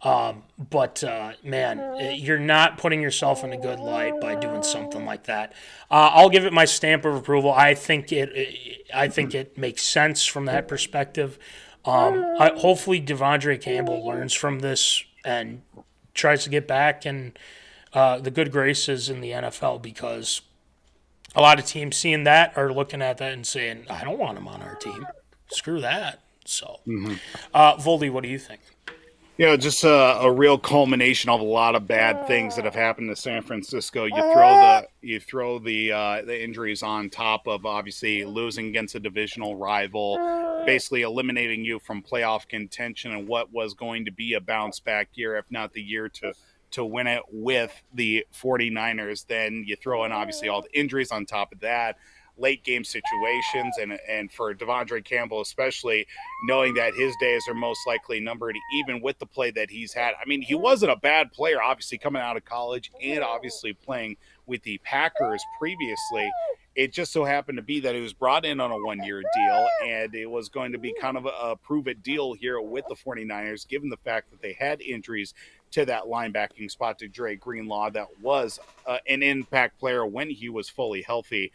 But man, you're not putting yourself in a good light by doing something like that. I'll give it my stamp of approval. I think it makes sense from that perspective. Hopefully Devondre Campbell learns from this and tries to get back in the good graces in the NFL, because a lot of teams seeing that are looking at that and saying, I don't want him on our team. Screw that. So, Voldy, what do you think? Just a real culmination of a lot of bad things that have happened to San Francisco. You throw the injuries on top of obviously losing against a divisional rival, basically eliminating you from playoff contention and what was going to be a bounce back year, if not the year to win it with the 49ers. Then you throw in obviously all the injuries on top of that, late game situations, and for Devondre Campbell especially, knowing that his days are most likely numbered, even with the play that he's had. I mean, he wasn't a bad player, obviously, coming out of college and obviously playing with the Packers previously. It just so happened to be that he was brought in on a one-year deal, and it was going to be kind of a prove-it deal here with the 49ers, given the fact that they had injuries to that linebacking spot to Dre Greenlaw that was an impact player when he was fully healthy.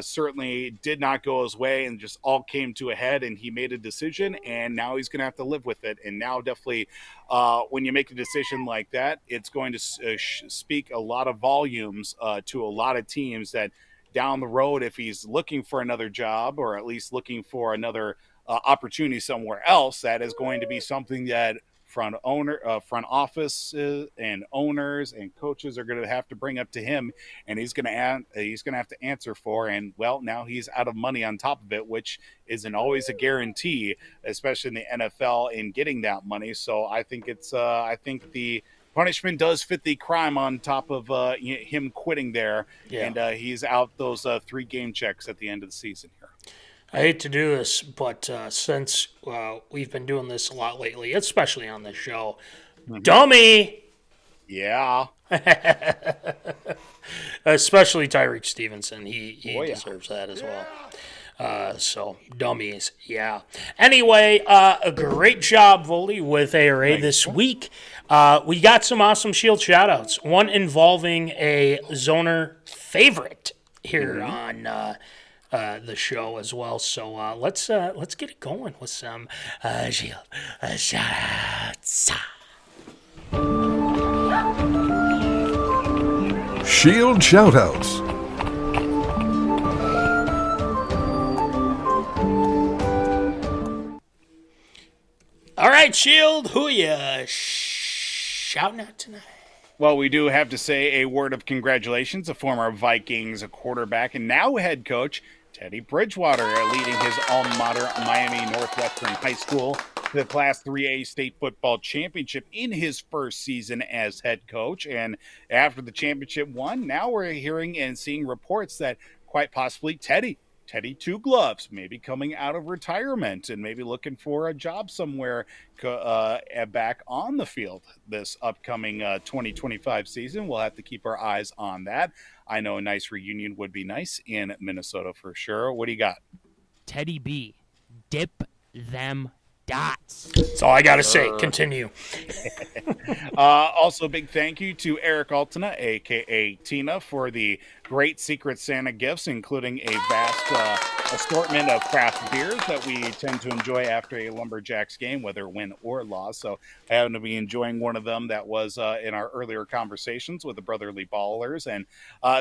Certainly did not go his way, and just all came to a head, and he made a decision, and now he's going to have to live with it. And now definitely when you make a decision like that, it's going to speak a lot of volumes to a lot of teams that down the road, if he's looking for another job or at least looking for another opportunity somewhere else, that is going to be something that front office and owners and coaches are going to have to bring up to him, and he's going to have to answer for. And well, now he's out of money on top of it, which isn't always a guarantee, especially in the NFL, in getting that money. So I think I think the punishment does fit the crime on top of him quitting there, and he's out those 3 game checks at the end of the season here. I hate to do this, but since we've been doing this a lot lately, especially on this show, dummy! Yeah. Especially Tyreek Stevenson. He deserves that as well. So, dummies, yeah. Anyway, a great job, Voldy, with ARA this week. We got some awesome Shield shout-outs. One involving a Zoner favorite here on the show as well. So let's get it going with some Shield shout-outs. Shield shout-outs. All right, Shield, who you shouting at tonight? Well, we do have to say a word of congratulations, a former Vikings quarterback and now head coach, Teddy Bridgewater, leading his alma mater, Miami Northwestern High School, to the Class 3A State Football Championship in his first season as head coach. And after the championship won, now we're hearing and seeing reports that quite possibly Teddy Two Gloves may be coming out of retirement and maybe looking for a job somewhere back on the field this upcoming 2025 season. We'll have to keep our eyes on that. I know a nice reunion would be nice in Minnesota for sure. What do you got? Teddy B, dip them dots. That's all I got to say. Continue. Also, big thank you to Eric Altina, a.k.a. Tina, for the great Secret Santa gifts, including a vast assortment of craft beers that we tend to enjoy after a Lumberjacks game, whether win or loss. So I happen to be enjoying one of them that was in our earlier conversations with the Brotherly Ballers, and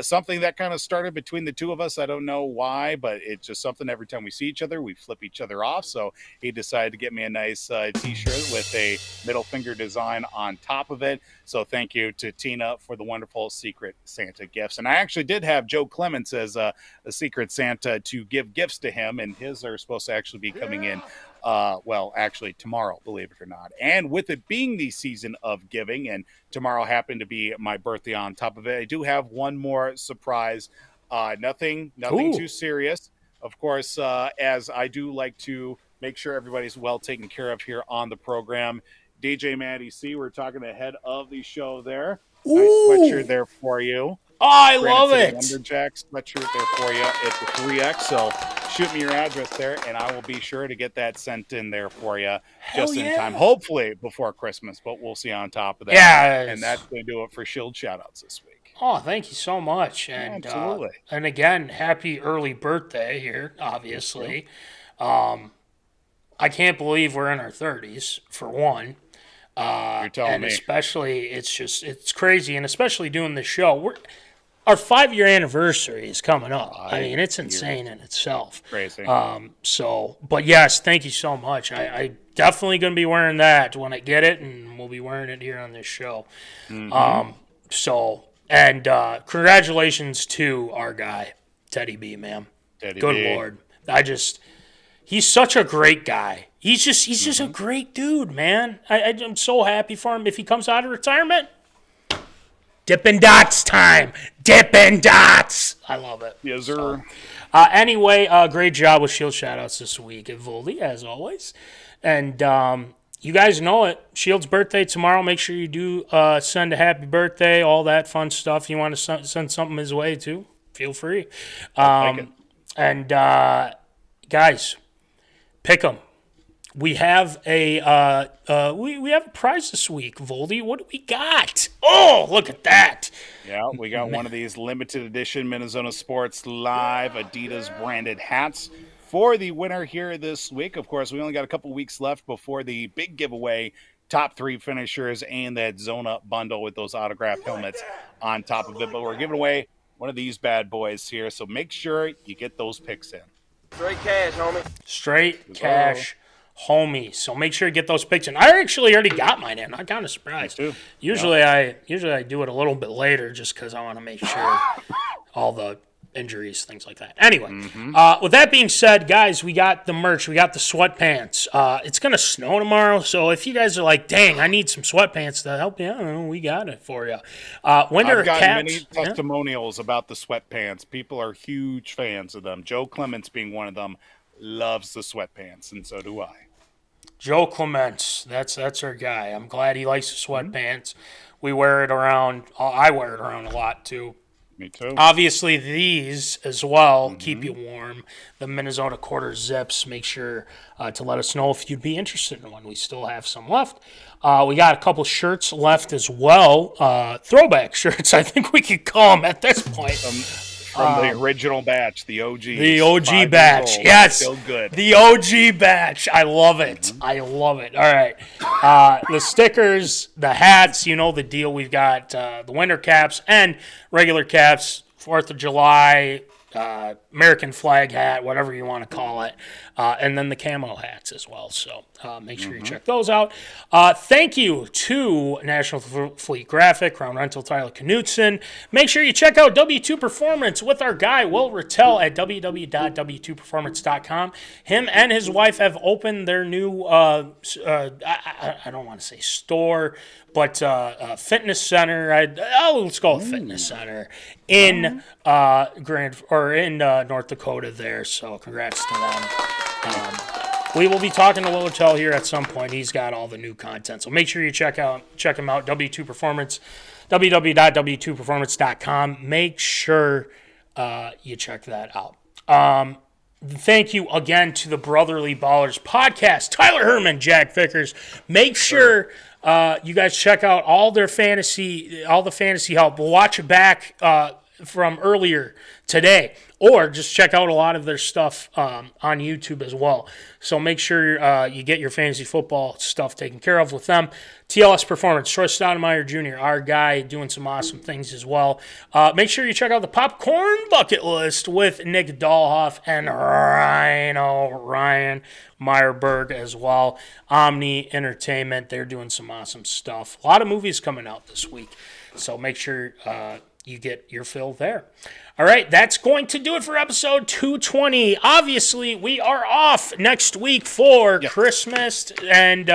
something that kind of started between the two of us. I don't know why, but it's just something every time we see each other, we flip each other off. So he decided to get me a nice t-shirt with a middle finger design on top of it. So thank you to Tina for the wonderful Secret Santa gifts. And I actually did have Joe Clements as a Secret Santa to give gifts to him, and his are supposed to actually be coming in actually tomorrow, believe it or not. And with it being the season of giving, and tomorrow happened to be my birthday on top of it, I do have one more surprise. Nothing too serious. Of course, as I do like to make sure everybody's well taken care of here on the program. DJ Matty C, we're talking ahead of the show there. Ooh. Nice sweatshirt there for you. Oh, I love it. Lumberjacks sweatshirt there for you. It's a 3X, so shoot me your address there, and I will be sure to get that sent in there for you just in time. Hopefully before Christmas, but we'll see on top of that. Yeah. And that's going to do it for Shield shoutouts this week. Oh, thank you so much. And, absolutely. And again, happy early birthday here, obviously. I can't believe we're in our 30s, for one. You're telling me. Especially, it's crazy, and especially doing this show. Our 5-year anniversary is coming up. I mean, it's insane in itself. Crazy. But yes, thank you so much. I definitely going to be wearing that when I get it, and we'll be wearing it here on this show. Mm-hmm. Congratulations to our guy, Teddy B, man. Good Lord. He's such a great guy. He's just a great dude, man. I'm so happy for him. If he comes out of retirement, Dippin' Dots time. Dippin' Dots. I love it. Yes, sir. Anyway, great job with Shield shoutouts this week at Voldy, as always. And you guys know it. Shield's birthday tomorrow. Make sure you do send a happy birthday, all that fun stuff. You want to send something his way, too, feel free. And, guys, pick 'em. We have a we have a prize this week, Voldy. What do we got? Oh, look at that! Yeah, we got one of these limited edition MinneZona Sports Live Adidas branded hats for the winner here this week. Of course, we only got a couple weeks left before the big giveaway, top 3 finishers and that Zona bundle with those autographed helmets on top of it. But we're giving away one of these bad boys here, so make sure you get those picks in. Straight cash, homie. Straight cash homies. So make sure you get those picks in. I actually already got mine in. I'm kind of surprised. Me too. Usually I do it a little bit later just because I want to make sure all the injuries, things like that. Anyway, with that being said, guys, we got the merch. We got the sweatpants. It's going to snow tomorrow, so if you guys are like, dang, I need some sweatpants to help you out, we got it for you. Winter I've gotten caps. many testimonials about the sweatpants. People are huge fans of them. Joe Clements being one of them loves the sweatpants, and so do I. Joe Clements, that's our guy. I'm glad he likes the sweatpants. We wear it around. I wear it around a lot, too. Me too. Obviously, these as well keep you warm. The MinneZona quarter zips. Make sure to let us know if you'd be interested in one. We still have some left. We got a couple shirts left as well. Throwback shirts, I think we could call them at this point. From the original batch, the OG. The OG batch, yes. Still good. The OG batch. I love it. I love it. All right. The stickers, the hats, you know the deal. We've got the winter caps and regular caps, 4th of July, American flag hat, whatever you want to call it, and then the camo hats as well. So make sure you check those out. Thank you to National Fleet Graphic, Crown Rental, Tyler Knutson. Make sure you check out W2 Performance with our guy, Will Rattel, at www.w2performance.com. Him and his wife have opened their new, I don't want to say store, but fitness center. Let's call it fitness center in North Dakota there. So congrats to them. We will be talking to Will Rattel here at some point. He's got all the new content. So make sure you check him out, W2 Performance, www.w2performance.com. Make sure you check that out. Thank you again to the Brotherly Ballers podcast. Tyler Herman, Jack Vickers. Make sure you guys check out all the fantasy help. We'll watch it back from earlier today, or just check out a lot of their stuff on YouTube as well. So make sure you get your fantasy football stuff taken care of with them. TLS Performance, Troy Stoudemire Jr., our guy, doing some awesome things as well. Make sure you check out the Popcorn Bucket List with Nick Dahlhoff and Ryan Meyerberg as well. Omni Entertainment, they're doing some awesome stuff. A lot of movies coming out this week, so make sure you get your fill there. All right, that's going to do it for episode 220. Obviously, we are off next week for Christmas. And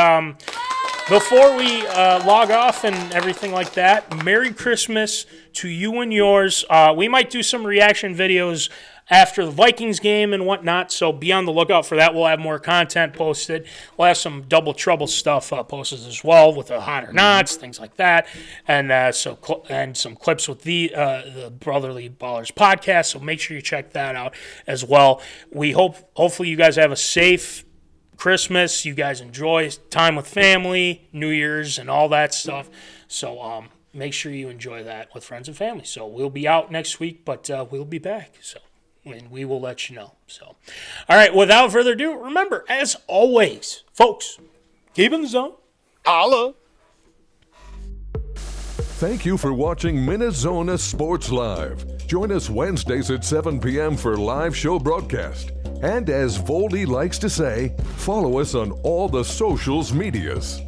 before we log off and everything like that, Merry Christmas to you and yours. We might do some reaction videos after the Vikings game and whatnot, so be on the lookout for that. We'll have more content posted. We'll have some Double Trouble stuff posted as well with the hot or nots, things like that, and and some clips with the Brotherly Ballers podcast. So make sure you check that out as well. We hopefully you guys have a safe Christmas. You guys enjoy time with family, New Year's, and all that stuff. So make sure you enjoy that with friends and family. So we'll be out next week, but we'll be back. So. And we will let you know. So, all right, without further ado, remember, as always, folks, keep in the zone. Holla. Thank you for watching MinneZona Sports Live. Join us Wednesdays at 7 p.m. for live show broadcast. And as Voldy likes to say, follow us on all the socials medias.